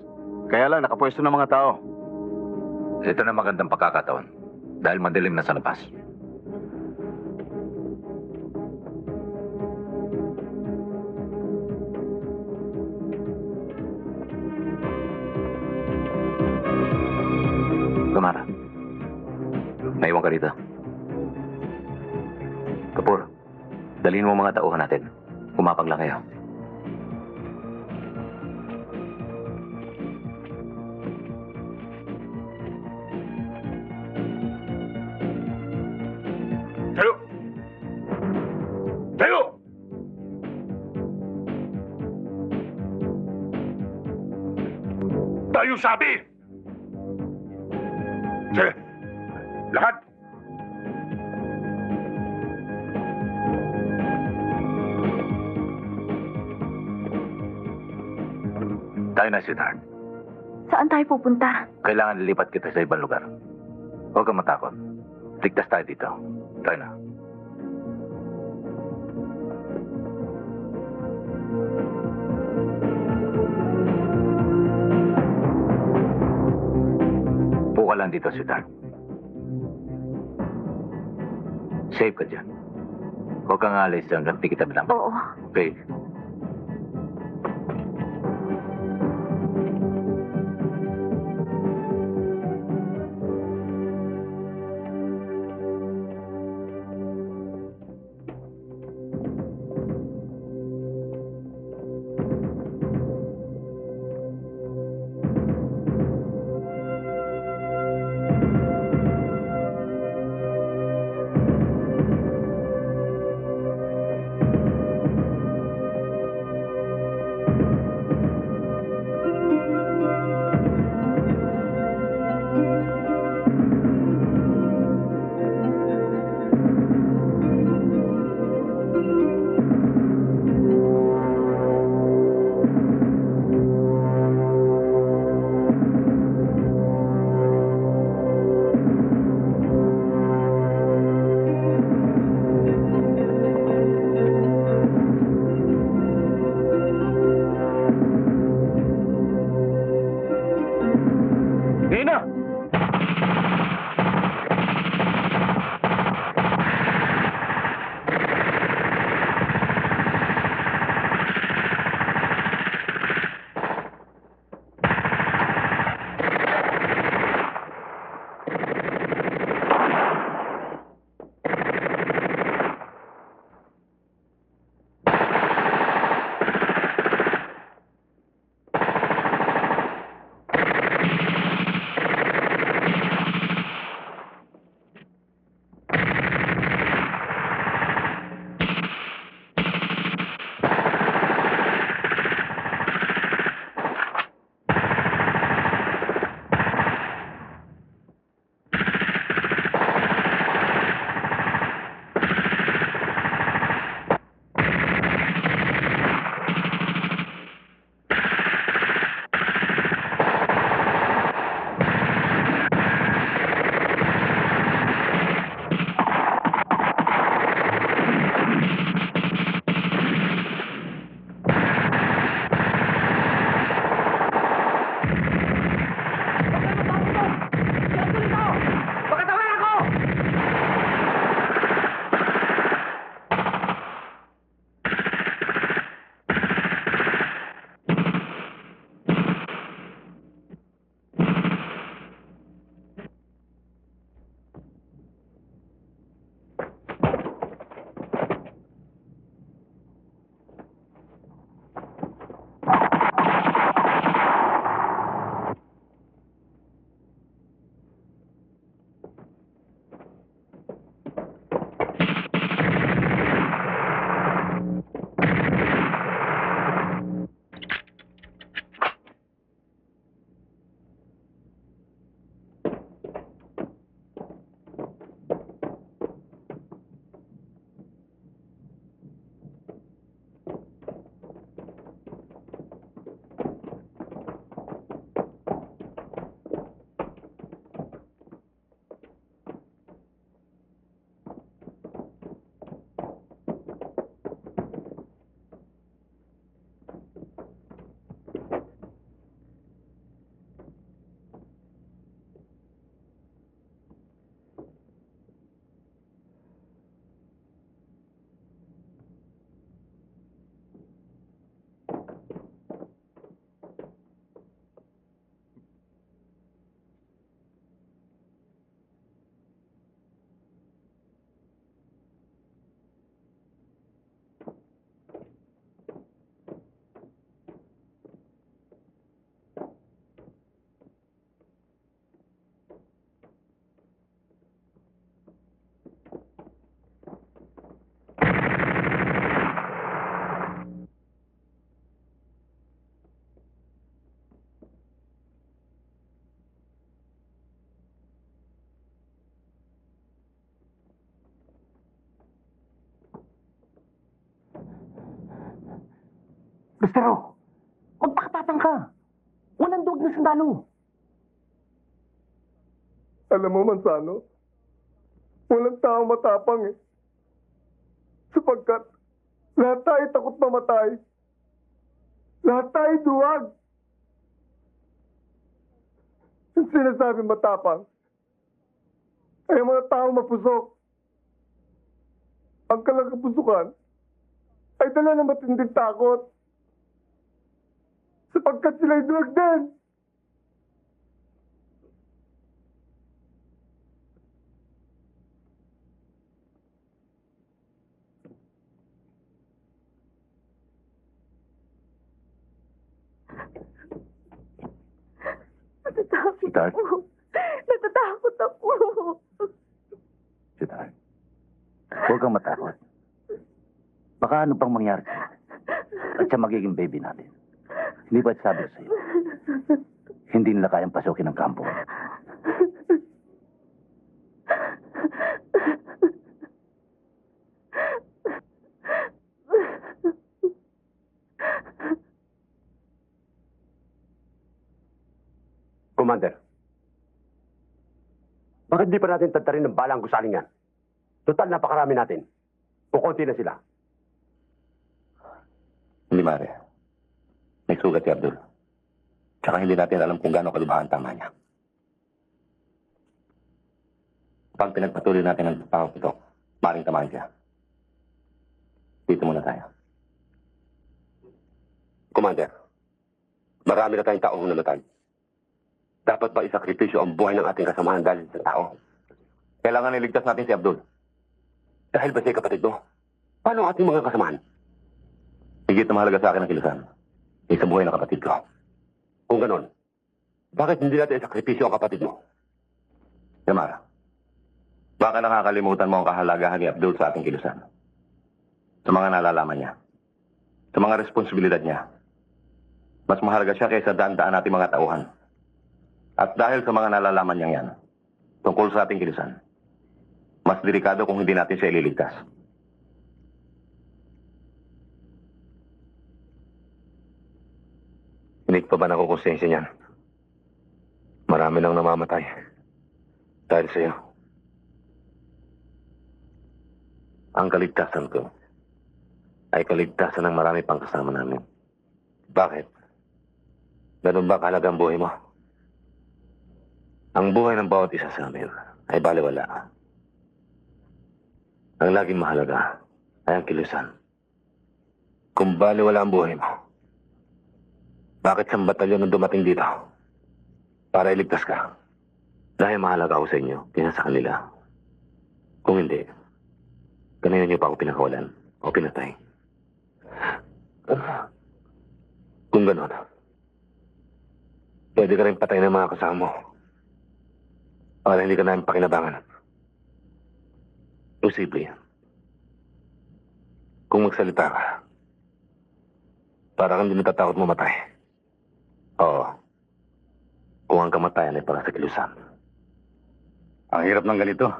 Kaya lang, nakapwesto ng mga tao. Ito na magandang pagkakataon. Dahil madilim na sa labas. Gamara, naiwan ka dito. Kapur, dalhin mo mga tauhan natin. Kumapag lang kayo. Tayo! Tayo! Tayo sabi! Sige! Lahat! Tayo na, sweetheart. Saan Saan tayo pupunta? Kailangan lilipat kita sa ibang lugar. Huwag kang matakot. Ligtas tayo dito. Tayo na. Puka lang dito, sweetheart. Safe ka dyan. Huwag kang alis hanggang di kita bilang. Oo. Okay. Bustero, magpakatapang ka. Walang duwag na sundalo. Alam mo, Mansano, walang tao matapang eh. Sapagkat lahat tayo takot mamatay. Lahat tayo duwag. Ang sinasabi matapang ay ang mga taong mapusok. Ang kalagapusukan ay dala ng matinding takot. Sapagkat sila'y duwag din. Natatakot Sweetheart? ako. Natatakot ako. Sweetheart, huwag kang matakot. Baka ano pang mangyari sa'yo. At sa magiging baby natin. Hindi ba't sabi ko sa'yo? Hindi nila kayang pasukin ng kampo. Commander, bakit di pa natin tatarin ng bala ang gusaling yan? Total, napakarami natin. Kukunti na sila. Hindi, Mare. May sugat si Abdul. Tsaka hindi natin alam kung gaano kalubahan tama niya. Pag pinagpatuloy natin ang pagpapakot ito, maring tamaan siya. Dito muna tayo. Commander, marami na tayong taong namatay. Dapat ba isakripisyo ang buhay ng ating kasamahan dahil sa tao? Kailangan iligtas natin si Abdul. Dahil ba siya kapatid mo? Paano ang ating mga kasamahan? Higit na mahalaga sa akin ang kilusan. Sa buhay ng kapatid ko. Kung ganon, bakit hindi natin isakripisyo ang kapatid mo? Yamara, baka nakakalimutan mo ang kahalagahan ni Abdul sa ating kilusan. Sa mga nalalaman niya. Sa mga responsibilidad niya. Mas mahalaga siya kaysa daan-daan nating mga tauhan. At dahil sa mga nalalaman niyang yan, tungkol sa ating kilusan, mas delikado kung hindi natin siya ililigtas. Hindi pa ba nakukonsensya niyan? Marami nang namamatay. Dahil sa iyo. Ang kaligtasan ko ay kaligtasan ng marami pang kasama namin. Bakit? Ganun ba kahalaga ang buhay mo? Ang buhay ng bawat isa sa amin ay baliwala. Ang laging mahalaga ay ang kilusan. Kung baliwala ang buhay mo, bakit sa batalyon nung dumating dito? Para iligtas ka. Dahil mahalaga ako sa inyo, kaya sa kanila. Kung hindi, kanina niyo pa ako pinakawalan o pinatay. Kung gano'n, pwede ka rin patay ng mga kasama mo. Para hindi ka namin pakinabangan. Posible yan. Kung magsalita ka, para kang hindi natatakot mamatay. Oo. Kung ang kamatayan ay para sa kilusan. Ang hirap ng ganito.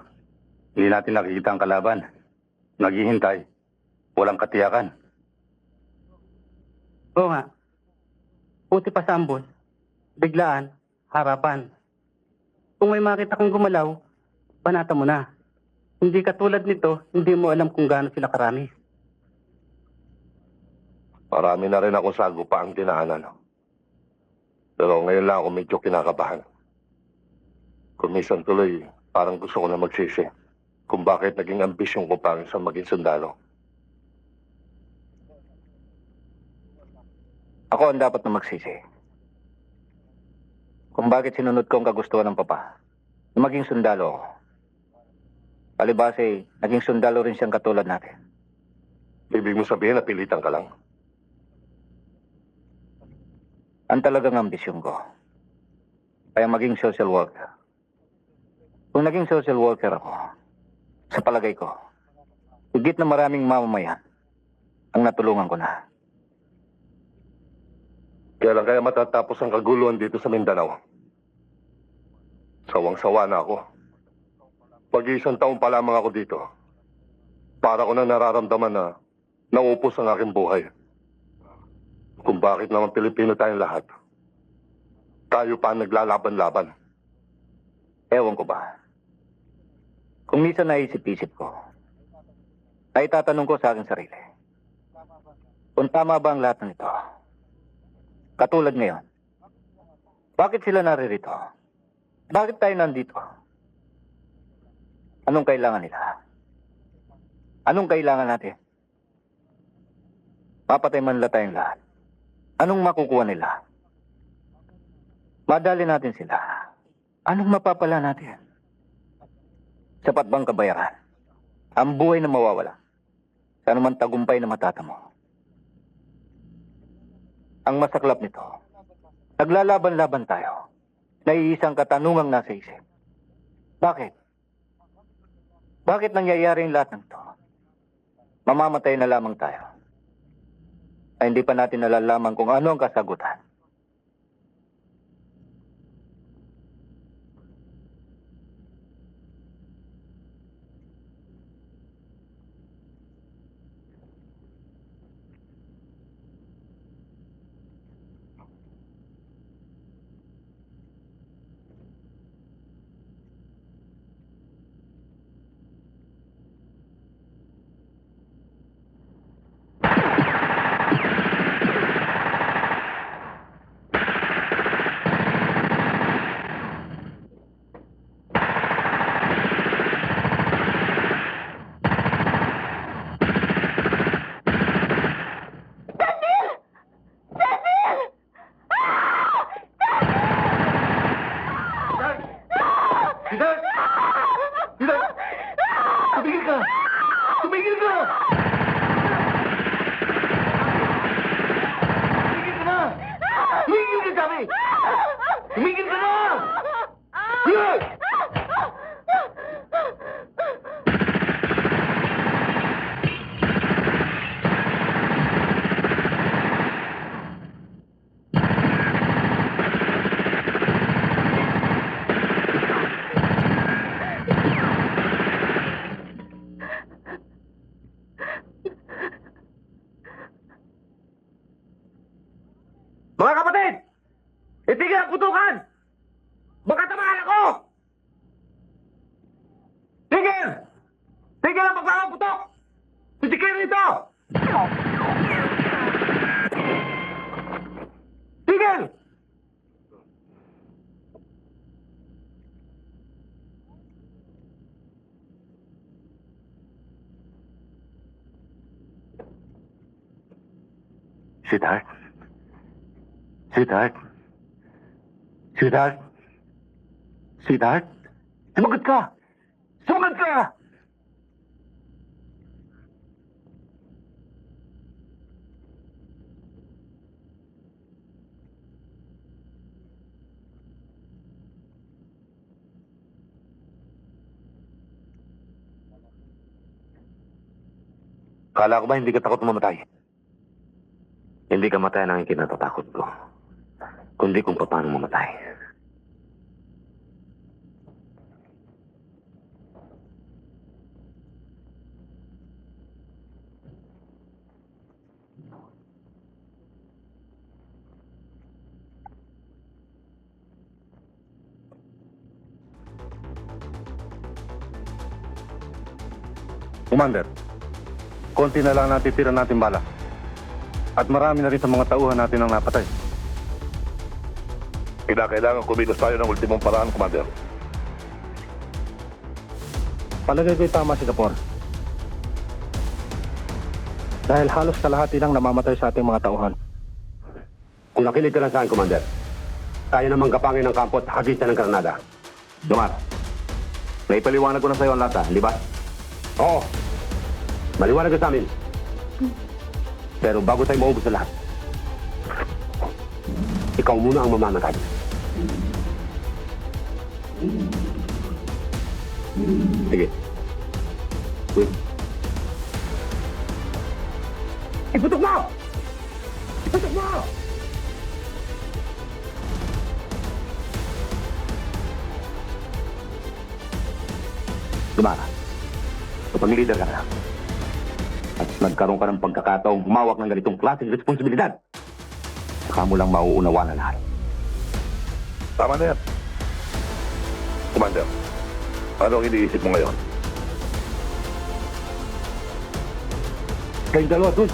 Hindi natin nakikita ang kalaban. Naghihintay. Walang katiyakan. Oo nga. Puti pa sa ambon. Biglaan. Harapan. Kung may makita kang gumalaw, panata mo na. Hindi katulad nito, hindi mo alam kung gaano sila karami. Marami na rin ako sagupa ang dinaanan. Pero ngayon lang ako medyo kinakabahan. Kung minsan tuloy, parang gusto ko na magsisi. Kung bakit naging ambisyon ko parang sa maging sundalo. Ako ang dapat na magsisi. Kung bakit sinunod ko ang kagustuhan ng papa na maging sundalo ako. Palibase, naging sundalo rin siyang katulad natin. Ibig mo sabihin na pilitan ka lang. Ang talagang ambisyon ko ay maging social worker. Kung naging social worker ako, sa palagay ko, higit na maraming mamamayan ang natulungan ko na. Kailan kaya matatapos ang kaguluhan dito sa Mindanao? Sawang-sawa na ako. Mag-iisang taon pa lamang ako dito. Para ko na nararamdaman na naupos ang aking buhay. Kung bakit naman Pilipino tayong lahat. Tayo pa ang naglalaban-laban. Ewan ko ba? Kung minsan naisip-isip ko, ay tatanong ko sa aking sarili, kung tama ba ang lahat ng ito? Katulad ngayon, bakit sila naririto? Bakit tayo nandito? Anong kailangan nila? Anong kailangan natin? Papatay man la tayong lahat. Anong makukuha nila? Madali natin sila. Anong mapapala natin? Sapat bang kabayaran? Ang buhay na mawawala. Sa anumang tagumpay na matatamo. Ang masaklap nito, naglalaban-laban tayo. Naiisang katanungang nasa isip. Bakit? Bakit nangyayari yung lahat ng ito? Mamamatay na lamang tayo. Ay hindi pa natin nalalaman kung ano ang kasagutan. Mga kapatid! Itigil ang putukan! Baka tamaan ako! Tigil! Tigil ang pagpapaputok! Titigil rito! Tigil! Sweetheart? Sweetheart? Sweetheart? Sweetheart? Sumagot ka! Sumagot ka! Kala ko ba hindi ka takot mamatay? Hindi ka matay ang kinatatakot ko. Kundi kung paano mamatay. Commander, konti na lang natitira natin bala. At marami na rin sa mga tauhan natin ang napatay. Kailangan kumilos tayo ng ultimong paraan, Commander. Palagay ko'y tama si Kapor. Dahil halos kalahati lang namamatay sa ating mga tauhan. Kung nakilig ka lang saan, Commander, tayo namang kapangin ng kampo at hagitan ng Granada. Dumar, naipaliwanag ko na sa'yo ang lata, di ba? Oo. Maliwanag ka sa amin. Pero bago tayo maubos sa lahat, ikaw muna ang mamamatay. Sige. Wait. Iputok mo! Iputok mo! Dumara, kapag leader ka na, at nagkaroon ka ng pagkakataong humawak ng ganitong klaseng responsibilidad, saka mo lang mauunawa na lahat. Tama na yan. Commander, anong iniisip mo ngayon? Kayong dalawa dun.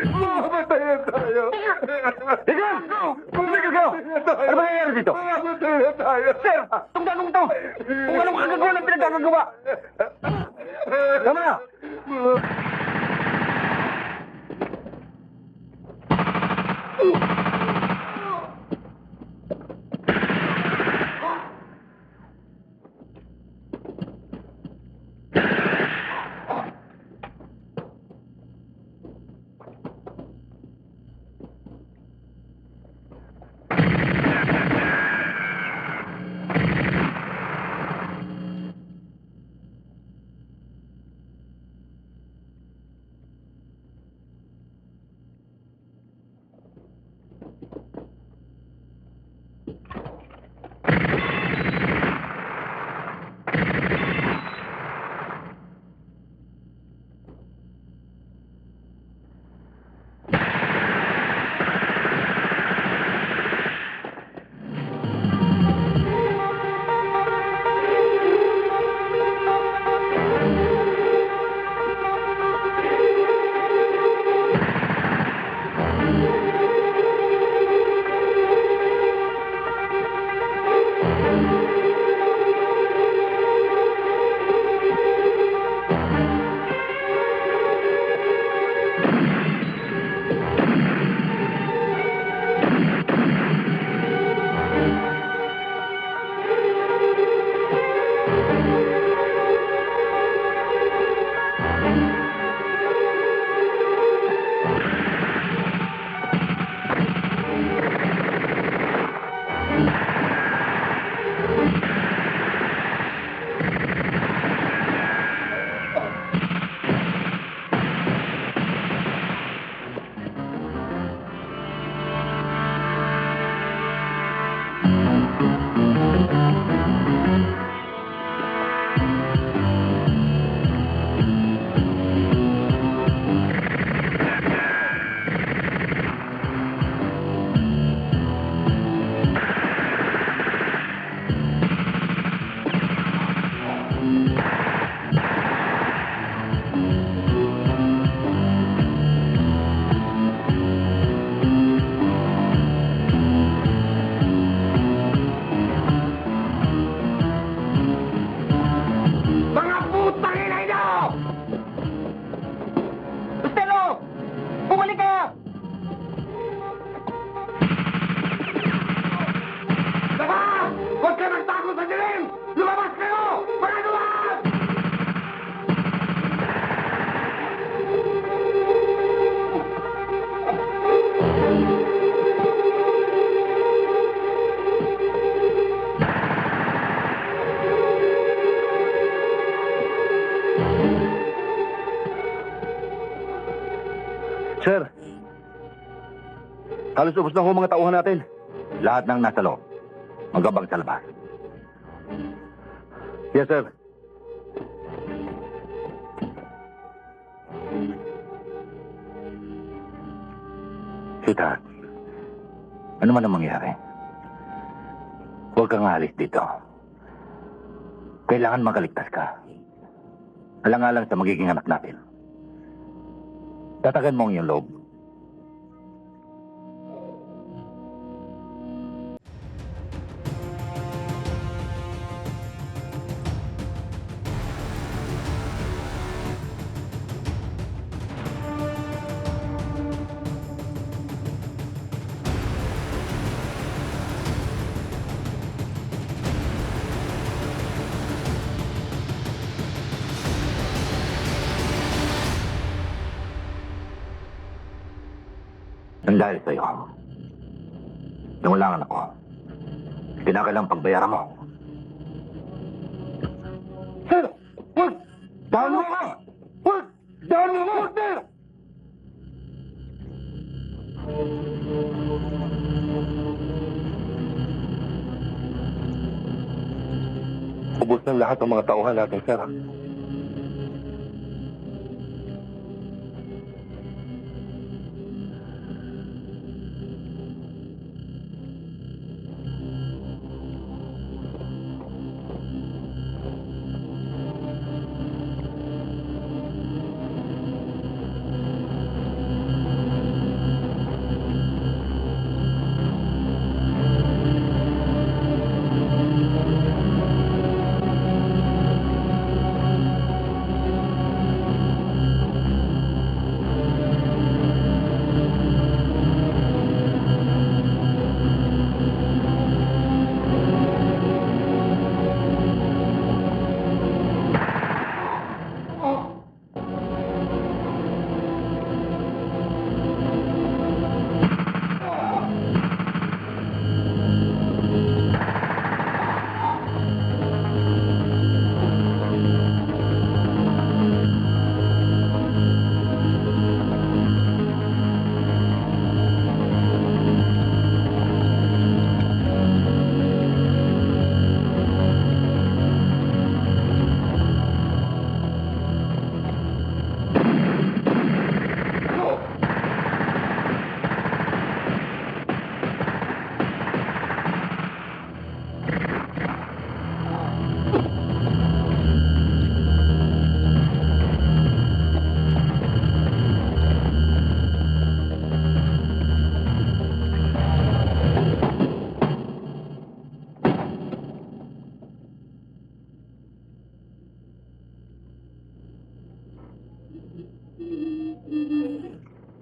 Mamatayan tayo. Ikaw! Tumigil kayo! Ano ba nangyayari dito? Mamatayan tayo. Sir! Itong gagawin to! Kung anong kagagawa ng pinagkagagawa! Tama na! Halos ubos na ho mga tauhan natin. Lahat ng nasa loob, magabang sa labas. Yes, sir. Sweetheart, ano man ang mangyari, huwag kang aalis dito. Kailangan magaligtas ka. Alang-alang sa magiging anak natin. Tatagan mo ang iyong loob. Nang dahil sa'yo, nawalangan ako. Kinakailang pagbayaran mo. Sir! Wag! Down mo ka! Wag! Down mo ka! Sir! Ubus ng lahat ng mga tauhan natin, sir.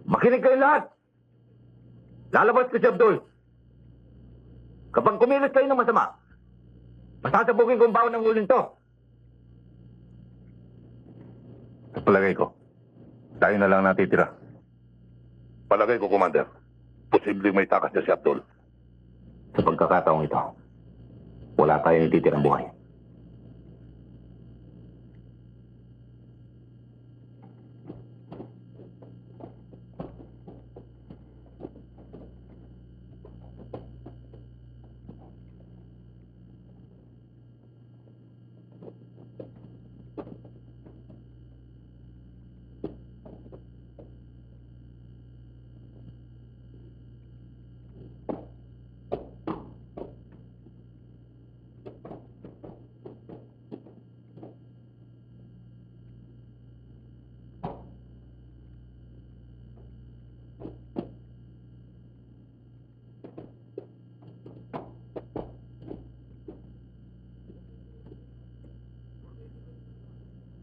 Makinig kayo lahat! Lalabas ko si Abdul. Kapag kumilos kayo ng masama, masasabugin ko ang baon ng uling to. Sa palagay ko, tayo na lang natitira. Palagay ko, Commander, posibleng may takas na si Abdul. Sa pagkakataong ito, wala tayong ititirang buhay.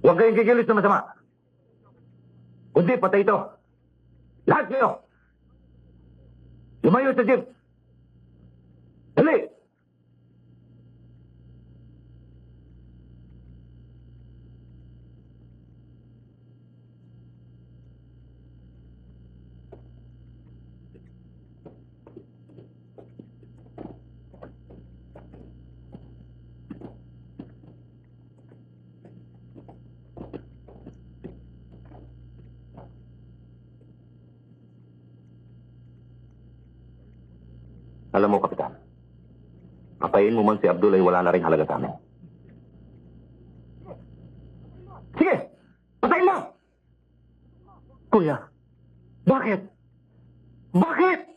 Huwag kayong gigilis na masama. Kundi patay ito. Lahat kayo. Lumayo sa jeep. Dali! Alam mo, Kapitan, patayin mo man si Abdul ay wala na rin halaga sa amin. Sige! Patayin mo! Kuya, bakit? Bakit?